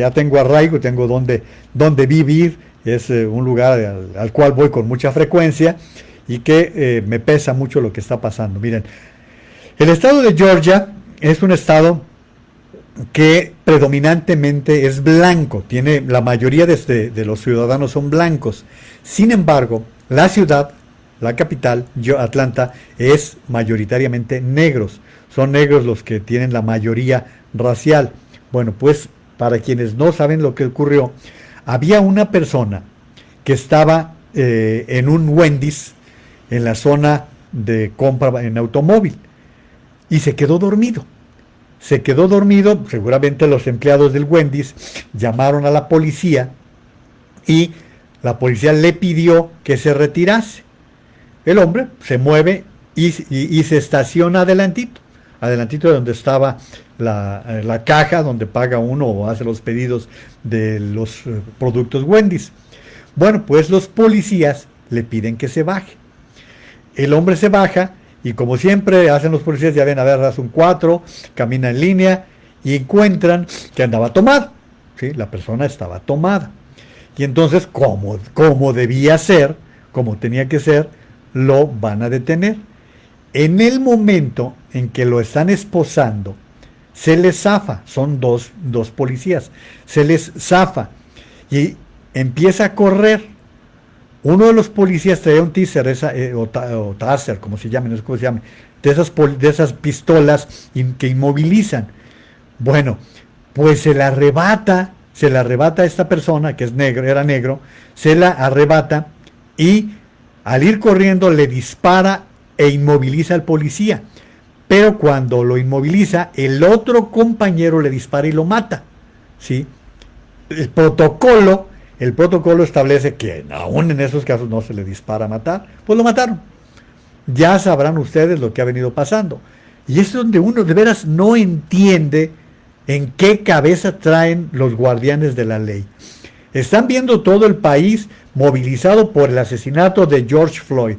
tengo donde vivir, es un lugar al cual voy con mucha frecuencia, y que me pesa mucho lo que está pasando. Miren, El estado de Georgia es un estado que predominantemente es blanco, tiene la mayoría de los ciudadanos son blancos. Sin embargo, la ciudad, la capital, Atlanta, es mayoritariamente negros. Son negros los que tienen la mayoría racial. Bueno, pues para quienes no saben lo que ocurrió, había una persona que estaba en un Wendy's en la zona de compra en automóvil y se quedó dormido. Seguramente los empleados del Wendy's llamaron a la policía y la policía le pidió que se retirase. El hombre se mueve y se estaciona adelantito de donde estaba la caja donde paga uno o hace los pedidos de los productos Wendy's. Bueno, pues los policías le piden que se baje. El hombre se baja y como siempre hacen los policías, ya ven, a ver, hace un 4, camina en línea y encuentran que andaba tomado. ¿Sí? La persona estaba tomada. Y entonces, como debía ser, como tenía que ser, lo van a detener. En el momento en que lo están esposando, se les zafa, son dos policías, se les zafa y empieza a correr. Uno de los policías traía un teaser, o taser, como se llame, no sé cómo se llame, de esas pistolas que inmovilizan. Bueno, pues se la arrebata a esta persona, que era negro, se la arrebata y al ir corriendo le dispara e inmoviliza al policía. Pero cuando lo inmoviliza, el otro compañero le dispara y lo mata. ¿Sí? El protocolo establece que aún en esos casos no se le dispara a matar, pues lo mataron. Ya sabrán ustedes lo que ha venido pasando. Y es donde uno de veras no entiende en qué cabeza traen los guardianes de la ley. Están viendo todo el país movilizado por el asesinato de George Floyd,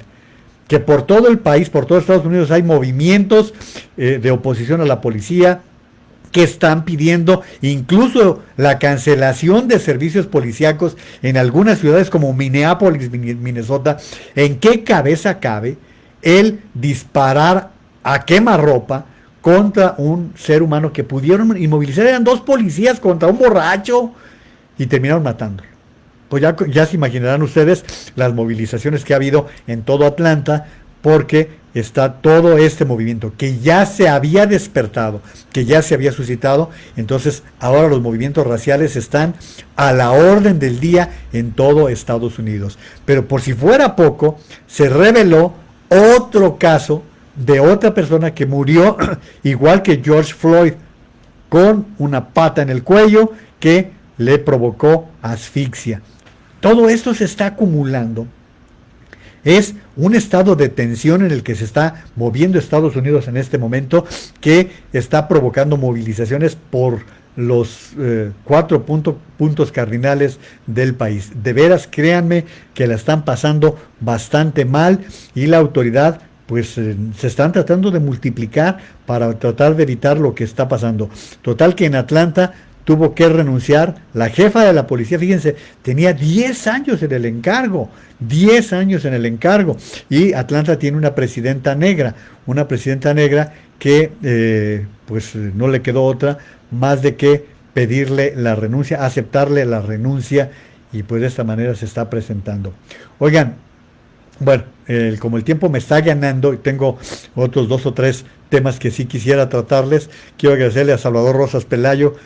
que por todo el país, por todo Estados Unidos hay movimientos de oposición a la policía, que están pidiendo incluso la cancelación de servicios policíacos en algunas ciudades como Minneapolis, Minnesota. ¿En qué cabeza cabe el disparar a quemarropa contra un ser humano que pudieron inmovilizar? Eran 2 policías contra un borracho y terminaron matándolo. Pues ya se imaginarán ustedes las movilizaciones que ha habido en todo Atlanta, porque está todo este movimiento que ya se había despertado, que ya se había suscitado. Entonces ahora los movimientos raciales están a la orden del día en todo Estados Unidos. Pero por si fuera poco, se reveló otro caso de otra persona que murió igual que George Floyd, con una pata en el cuello que le provocó asfixia. Todo esto se está acumulando. Es un estado de tensión en el que se está moviendo Estados Unidos en este momento, que está provocando movilizaciones por los 4 puntos cardinales del país. De veras, créanme que la están pasando bastante mal y la autoridad pues se están tratando de multiplicar para tratar de evitar lo que está pasando. Total que en Atlanta tuvo que renunciar la jefa de la policía. Fíjense, tenía 10 años en el encargo, y Atlanta tiene una presidenta negra que pues no le quedó otra más de que pedirle la renuncia, aceptarle la renuncia, y pues de esta manera se está presentando. Oigan, bueno, como el tiempo me está ganando y tengo otros 2 o 3 temas que sí quisiera tratarles, quiero agradecerle a Salvador Rosas Pelayo.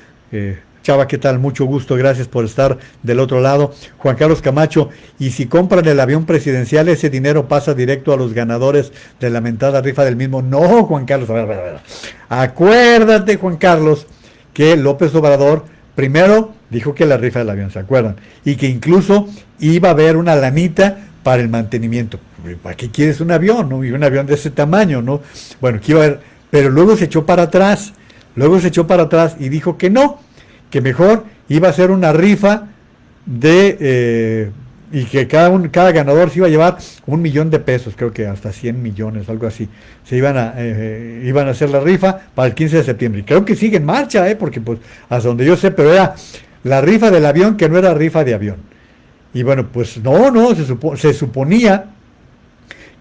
Chava, ¿qué tal? Mucho gusto, gracias por estar del otro lado. Juan Carlos Camacho, y si compran el avión presidencial, ese dinero pasa directo a los ganadores de la mentada rifa del mismo. No, Juan Carlos, a ver. Acuérdate, Juan Carlos, que López Obrador primero dijo que la rifa del avión, ¿se acuerdan? Y que incluso iba a haber una lanita para el mantenimiento. ¿Para qué quieres un avión, no? Y un avión de ese tamaño, ¿no? Bueno, que iba a haber, pero luego se echó para atrás y dijo que no, que mejor iba a ser una rifa y que cada ganador se iba a llevar $1 millón, creo que hasta 100 millones, algo así. Se iban a hacer la rifa para el 15 de septiembre. Y creo que sigue en marcha, porque pues hasta donde yo sé, pero era la rifa del avión, que no era rifa de avión. Y bueno, pues no, se suponía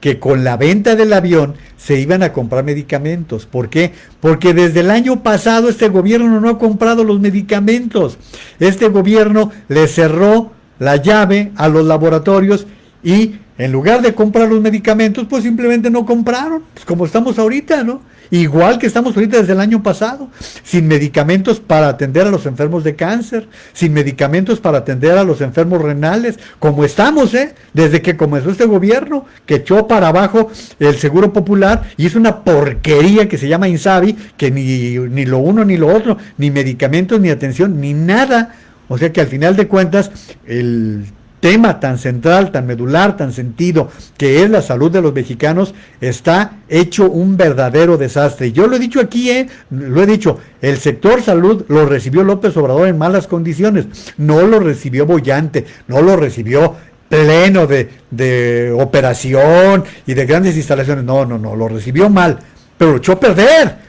que con la venta del avión se iban a comprar medicamentos. ¿Por qué? Porque desde el año pasado este gobierno no ha comprado los medicamentos. Este gobierno le cerró la llave a los laboratorios y en lugar de comprar los medicamentos, pues simplemente no compraron, pues como estamos ahorita, ¿no? Igual que estamos ahorita desde el año pasado, sin medicamentos para atender a los enfermos de cáncer, sin medicamentos para atender a los enfermos renales, como estamos, desde que comenzó este gobierno, que echó para abajo el Seguro Popular, y es una porquería que se llama INSABI, que ni lo uno ni lo otro, ni medicamentos, ni atención, ni nada. O sea que al final de cuentas, el tema tan central, tan medular, tan sentido, que es la salud de los mexicanos, está hecho un verdadero desastre. Y yo lo he dicho aquí, lo he dicho, el sector salud lo recibió López Obrador en malas condiciones, no lo recibió boyante, no lo recibió pleno de operación y de grandes instalaciones, no, lo recibió mal, pero lo echó a perder.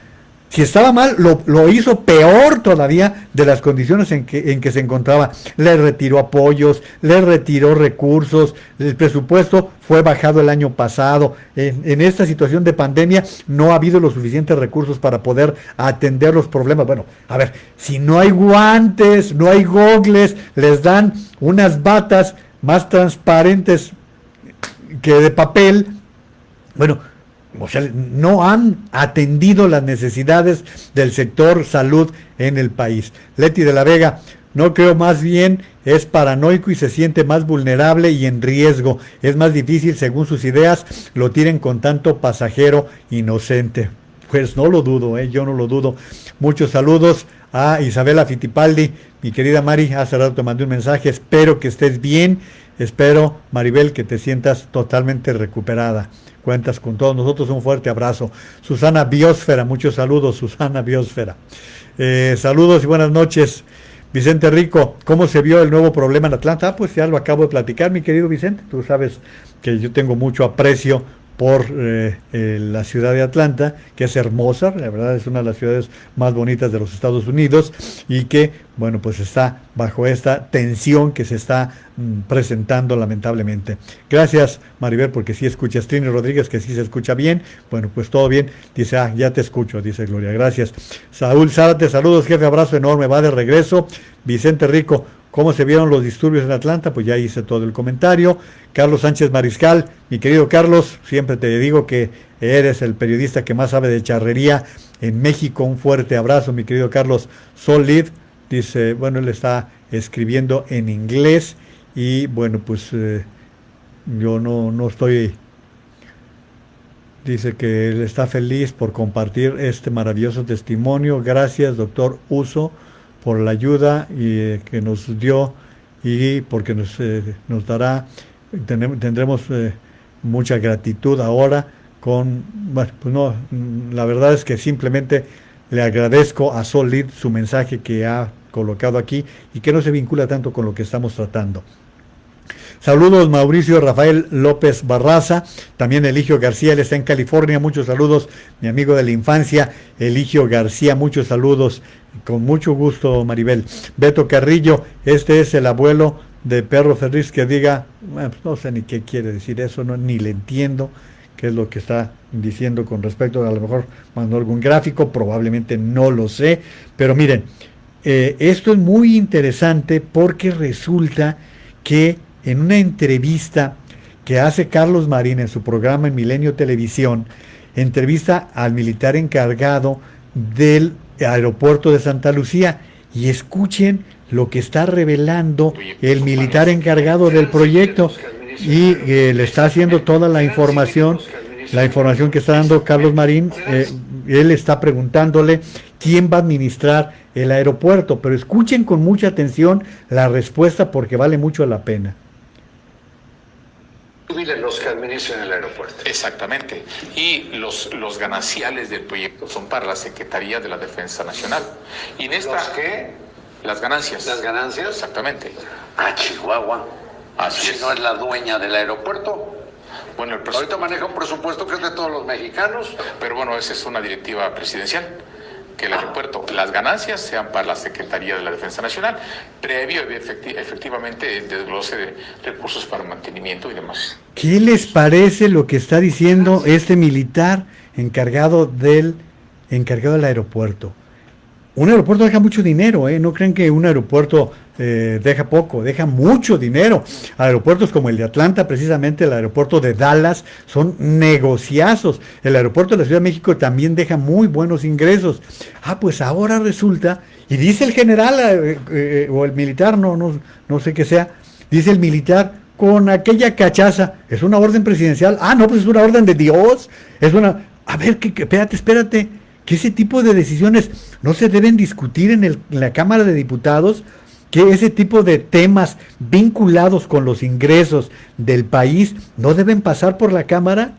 Si estaba mal, lo hizo peor todavía de las condiciones en que se encontraba. Le retiró apoyos, le retiró recursos, el presupuesto fue bajado el año pasado. En esta situación de pandemia no ha habido los suficientes recursos para poder atender los problemas. Bueno, a ver, si no hay guantes, no hay gogles, les dan unas batas más transparentes que de papel, bueno, o sea, no han atendido las necesidades del sector salud en el país. Leti de la Vega, no creo, más bien es paranoico y se siente más vulnerable y en riesgo. Es más difícil, según sus ideas, lo tiren con tanto pasajero inocente. Pues no lo dudo, yo no lo dudo. Muchos saludos a Isabela Fittipaldi, mi querida Mari, hace rato te mandé un mensaje, espero que estés bien, espero, Maribel, que te sientas totalmente recuperada. Cuentas con todos nosotros, un fuerte abrazo. Susana Biosfera, muchos saludos, Susana Biosfera. Saludos y buenas noches. Vicente Rico, ¿cómo se vio el nuevo problema en Atlanta? Pues ya lo acabo de platicar, mi querido Vicente. Tú sabes que yo tengo mucho aprecio por la ciudad de Atlanta, que es hermosa, la verdad es una de las ciudades más bonitas de los Estados Unidos y que, bueno, pues está bajo esta tensión que se está presentando lamentablemente. Gracias, Maribel, porque sí escuchas. Trini Rodríguez, que sí se escucha bien. Bueno, pues todo bien. Dice, ya te escucho, dice Gloria. Gracias. Saúl Zárate, saludos, jefe, abrazo enorme, va de regreso. Vicente Rico, ¿cómo se vieron los disturbios en Atlanta? Pues ya hice todo el comentario. Carlos Sánchez Mariscal, mi querido Carlos, siempre te digo que eres el periodista que más sabe de charrería en México. Un fuerte abrazo, mi querido Carlos. Solid, dice, bueno, él está escribiendo en inglés y bueno, pues yo no estoy... Dice que él está feliz por compartir este maravilloso testimonio. Gracias, doctor Uso, por la ayuda que nos dio y porque nos dará, tendremos mucha gratitud ahora bueno, pues no, la verdad es que simplemente le agradezco a Solid su mensaje que ha colocado aquí y que no se vincula tanto con lo que estamos tratando. Saludos Mauricio Rafael López Barraza, también Eligio García, él está en California, muchos saludos, mi amigo de la infancia, Eligio García, muchos saludos, con mucho gusto Maribel. Beto Carrillo, este es el abuelo de Perro Ferriz, que diga, bueno, pues no sé ni qué quiere decir eso, ni le entiendo qué es lo que está diciendo con respecto, a lo mejor mandó algún gráfico, probablemente no lo sé, pero miren, esto es muy interesante porque resulta que en una entrevista que hace Carlos Marín en su programa en Milenio Televisión, entrevista al militar encargado del aeropuerto de Santa Lucía y escuchen lo que está revelando el militar encargado del proyecto y le está haciendo toda la información que está dando Carlos Marín. Él está preguntándole quién va a administrar el aeropuerto, pero escuchen con mucha atención la respuesta porque vale mucho la pena. Los que administran el aeropuerto. Exactamente. Y los gananciales del proyecto son para la Secretaría de la Defensa Nacional. Y en esta, ¿los qué? Las ganancias. ¿Las ganancias? Exactamente. Ah, Chihuahua. Así si es. no es la dueña del aeropuerto. Bueno, ahorita maneja un presupuesto que es de todos los mexicanos. Pero bueno, esa es una directiva presidencial. que el aeropuerto, las ganancias sean para la Secretaría de la Defensa Nacional, previo efectivamente el desglose de recursos para mantenimiento y demás. ¿Qué les parece lo que está diciendo este militar encargado del aeropuerto? Un aeropuerto deja mucho dinero, no crean que un aeropuerto deja poco, deja mucho dinero. Aeropuertos como el de Atlanta, precisamente el aeropuerto de Dallas, son negociazos. El aeropuerto de la Ciudad de México también deja muy buenos ingresos. Pues ahora resulta, y dice el general o el militar, no sé qué sea, dice el militar con aquella cachaza, es una orden presidencial. No, pues es una orden de Dios, es una... A ver, espérate, que ese tipo de decisiones no se deben discutir en la Cámara de Diputados, que ese tipo de temas vinculados con los ingresos del país no deben pasar por la Cámara.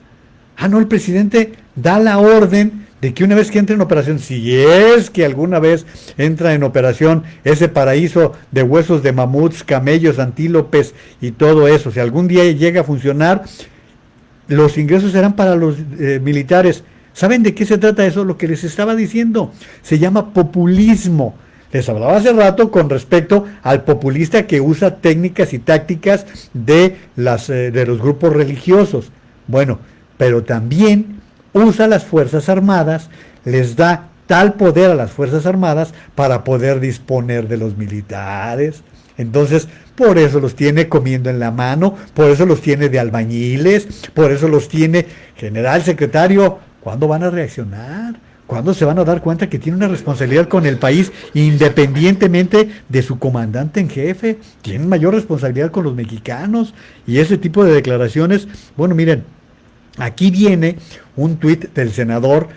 No, el presidente da la orden de que una vez que entre en operación, si es que alguna vez entra en operación ese paraíso de huesos de mamuts, camellos, antílopes y todo eso, si algún día llega a funcionar, los ingresos serán para los militares. ¿Saben de qué se trata eso? Lo que les estaba diciendo. Se llama populismo. Les hablaba hace rato con respecto al populista que usa técnicas y tácticas de los grupos religiosos. Bueno, pero también usa las Fuerzas Armadas, les da tal poder a las Fuerzas Armadas para poder disponer de los militares. Entonces, por eso los tiene comiendo en la mano, por eso los tiene de albañiles, por eso los tiene, general, secretario. ¿Cuándo van a reaccionar? ¿Cuándo se van a dar cuenta que tiene una responsabilidad con el país independientemente de su comandante en jefe? Tienen mayor responsabilidad con los mexicanos y ese tipo de declaraciones. Bueno, miren, aquí viene un tuit del senador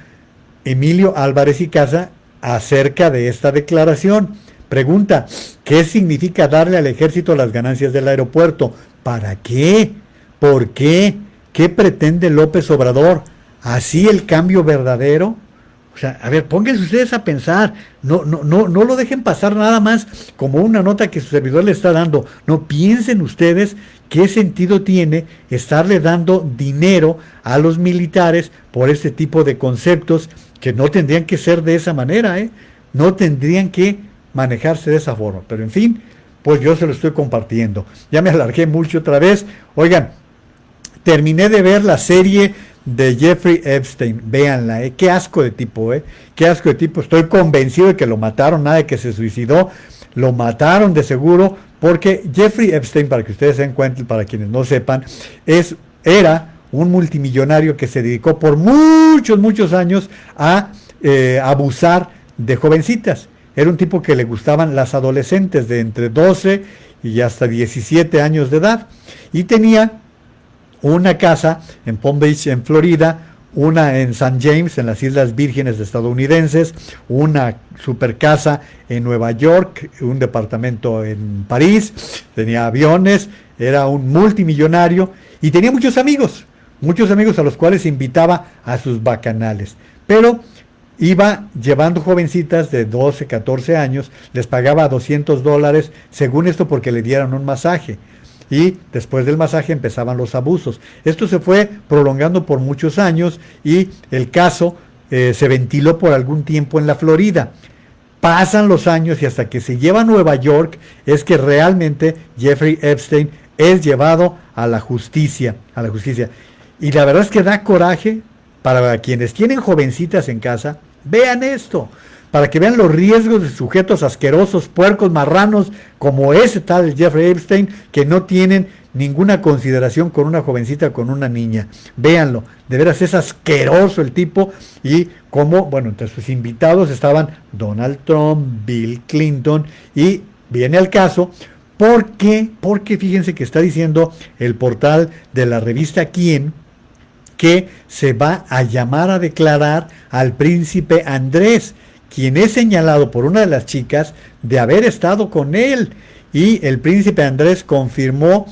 Emilio Álvarez y Casa acerca de esta declaración. Pregunta, ¿qué significa darle al ejército las ganancias del aeropuerto? ¿Para qué? ¿Por qué? ¿Qué pretende López Obrador? ¿Así el cambio verdadero? O sea, a ver, pónganse ustedes a pensar, no lo dejen pasar nada más como una nota que su servidor le está dando. No, piensen ustedes qué sentido tiene estarle dando dinero a los militares por este tipo de conceptos que no tendrían que ser de esa manera, no tendrían que manejarse de esa forma. Pero en fin, pues yo se lo estoy compartiendo. Ya me alargué mucho otra vez. Oigan, terminé de ver la serie de Jeffrey Epstein, véanla, qué asco de tipo, qué asco de tipo. Estoy convencido de que lo mataron, nada de que se suicidó, lo mataron de seguro, porque Jeffrey Epstein, para que ustedes se den cuenta, para quienes no sepan, era un multimillonario que se dedicó por muchos años a abusar de jovencitas. Era un tipo que le gustaban las adolescentes de entre 12 y hasta 17 años de edad, y tenía una casa en Palm Beach, en Florida, una en St. James, en las Islas Vírgenes estadounidenses, una super casa en Nueva York, un departamento en París, tenía aviones, era un multimillonario y tenía muchos amigos a los cuales invitaba a sus bacanales. Pero iba llevando jovencitas de 12, 14 años, les pagaba $200, según esto porque le dieran un masaje. Y después del masaje empezaban los abusos. Esto se fue prolongando por muchos años y el caso se ventiló por algún tiempo en la Florida. Pasan los años y hasta que se lleva a Nueva York es que realmente Jeffrey Epstein es llevado a la justicia. Y la verdad es que da coraje para quienes tienen jovencitas en casa. Vean esto, para que vean los riesgos de sujetos asquerosos, puercos, marranos, como ese tal Jeffrey Epstein, que no tienen ninguna consideración con una jovencita, con una niña. Véanlo, de veras es asqueroso el tipo, y como, bueno, entre sus invitados estaban Donald Trump, Bill Clinton, y viene al caso, porque fíjense que está diciendo el portal de la revista Quién, que se va a llamar a declarar al príncipe Andrés, quien es señalado por una de las chicas de haber estado con él. Y el príncipe Andrés confirmó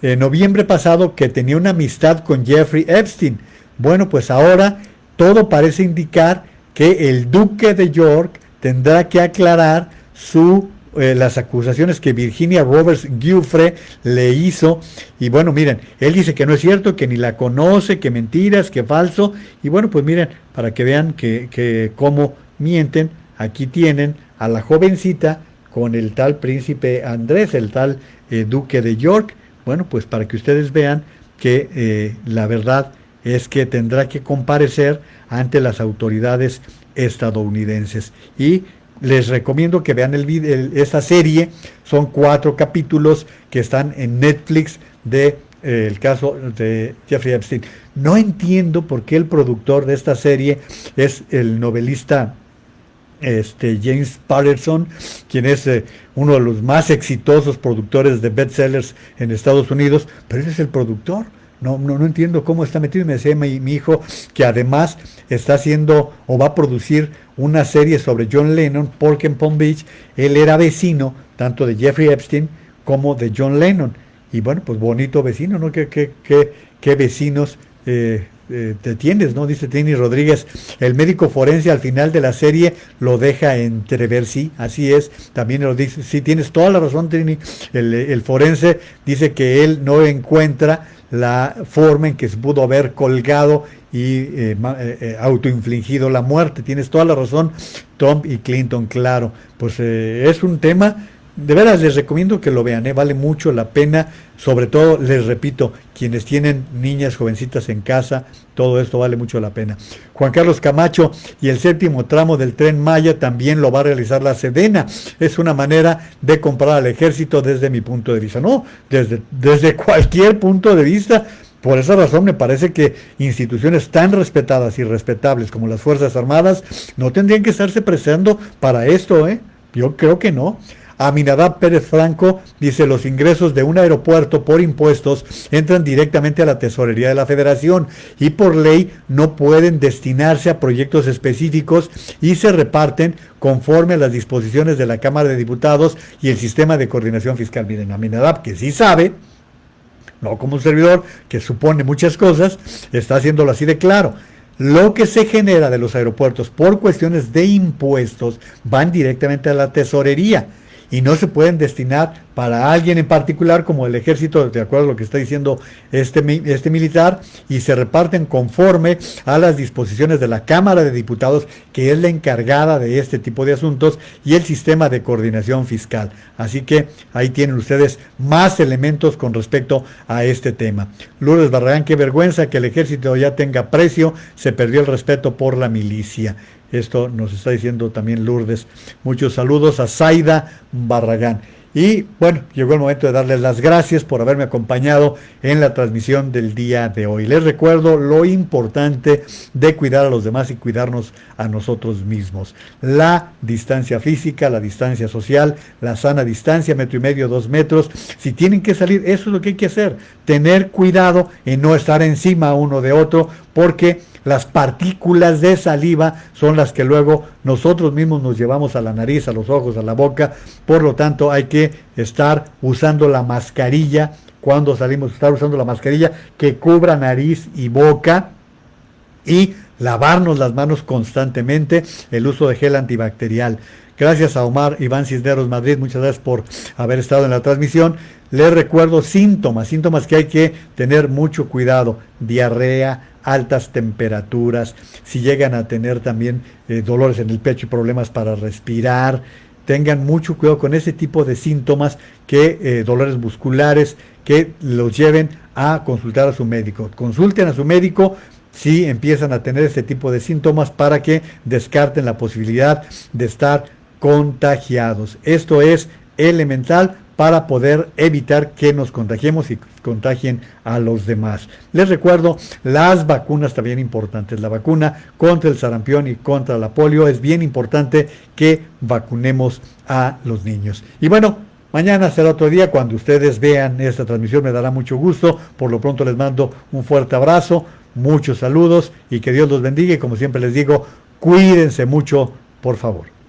en noviembre pasado que tenía una amistad con Jeffrey Epstein. Bueno, pues ahora todo parece indicar que el duque de York tendrá que aclarar las acusaciones que Virginia Roberts Giuffre le hizo. Y bueno, miren, él dice que no es cierto, que ni la conoce, que mentiras, que falso. Y bueno, pues miren, para que vean que cómo mienten. Aquí tienen a la jovencita con el tal príncipe Andrés, el tal duque de York. Bueno, pues para que ustedes vean que la verdad es que tendrá que comparecer ante las autoridades estadounidenses. Y les recomiendo que vean esta serie. Son 4 capítulos que están en Netflix de el caso de Jeffrey Epstein. No entiendo por qué el productor de esta serie es el novelista James Patterson, quien es uno de los más exitosos productores de bestsellers en Estados Unidos, pero él es el productor. No entiendo cómo está metido. Me decía mi hijo que además está haciendo o va a producir una serie sobre John Lennon, porque en Palm Beach él era vecino tanto de Jeffrey Epstein como de John Lennon. Y bueno, pues bonito vecino, ¿no? ¿Qué vecinos te tienes, ¿no? Dice Trini Rodríguez. El médico forense al final de la serie lo deja entrever, sí, así es. También lo dice, sí, tienes toda la razón, Trini. El forense dice que él no encuentra la forma en que se pudo haber colgado y autoinfligido la muerte. Tienes toda la razón, Trump y Clinton, claro. Pues es un tema, de veras les recomiendo que lo vean, vale mucho la pena. Sobre todo, les repito, quienes tienen niñas jovencitas en casa, todo esto vale mucho la pena. Juan Carlos Camacho, y el 7º tramo del Tren Maya también lo va a realizar la Sedena. Es una manera de comprar al ejército desde mi punto de vista. No, desde cualquier punto de vista. Por esa razón me parece que instituciones tan respetadas y respetables como las Fuerzas Armadas no tendrían que estarse prestando para esto, Yo creo que no. Aminadab Pérez Franco dice: los ingresos de un aeropuerto por impuestos entran directamente a la tesorería de la Federación y por ley no pueden destinarse a proyectos específicos y se reparten conforme a las disposiciones de la Cámara de Diputados y el sistema de coordinación fiscal. Miren, Aminadab, que sí sabe, no como un servidor que supone muchas cosas, está haciéndolo así de claro. Lo que se genera de los aeropuertos por cuestiones de impuestos van directamente a la tesorería y no se pueden destinar para alguien en particular como el ejército, de acuerdo a lo que está diciendo este militar, y se reparten conforme a las disposiciones de la Cámara de Diputados, que es la encargada de este tipo de asuntos, y el sistema de coordinación fiscal. Así que ahí tienen ustedes más elementos con respecto a este tema. Lourdes Barragán: qué vergüenza que el ejército ya tenga precio, se perdió el respeto por la milicia. Esto nos está diciendo también Lourdes. Muchos saludos a Zaida Barragán. Y bueno, llegó el momento de darles las gracias por haberme acompañado en la transmisión del día de hoy. Les recuerdo lo importante de cuidar a los demás y cuidarnos a nosotros mismos. La distancia física, la distancia social, la sana distancia, 1,5 metros, 2 metros. Si tienen que salir, eso es lo que hay que hacer. Tener cuidado en no estar encima uno de otro, porque las partículas de saliva son las que luego nosotros mismos nos llevamos a la nariz, a los ojos, a la boca. Por lo tanto, hay que estar usando la mascarilla cuando salimos, estar usando la mascarilla que cubra nariz y boca, y lavarnos las manos constantemente, el uso de gel antibacterial. Gracias a Omar Iván Cisneros Madrid, muchas gracias por haber estado en la transmisión. Les recuerdo síntomas que hay que tener mucho cuidado: diarrea, altas temperaturas, si llegan a tener también dolores en el pecho y problemas para respirar, tengan mucho cuidado con ese tipo de síntomas, que dolores musculares, que los lleven a consultar a su médico. Consulten a su médico si empiezan a tener este tipo de síntomas, para que descarten la posibilidad de estar contagiados. Esto es elemental para poder evitar que nos contagiemos y contagien a los demás. Les recuerdo las vacunas también importantes. La vacuna contra el sarampión y contra la polio, es bien importante que vacunemos a los niños. Y bueno, mañana será otro día. Cuando ustedes vean esta transmisión me dará mucho gusto. Por lo pronto les mando un fuerte abrazo, muchos saludos y que Dios los bendiga. Y como siempre les digo, cuídense mucho, por favor.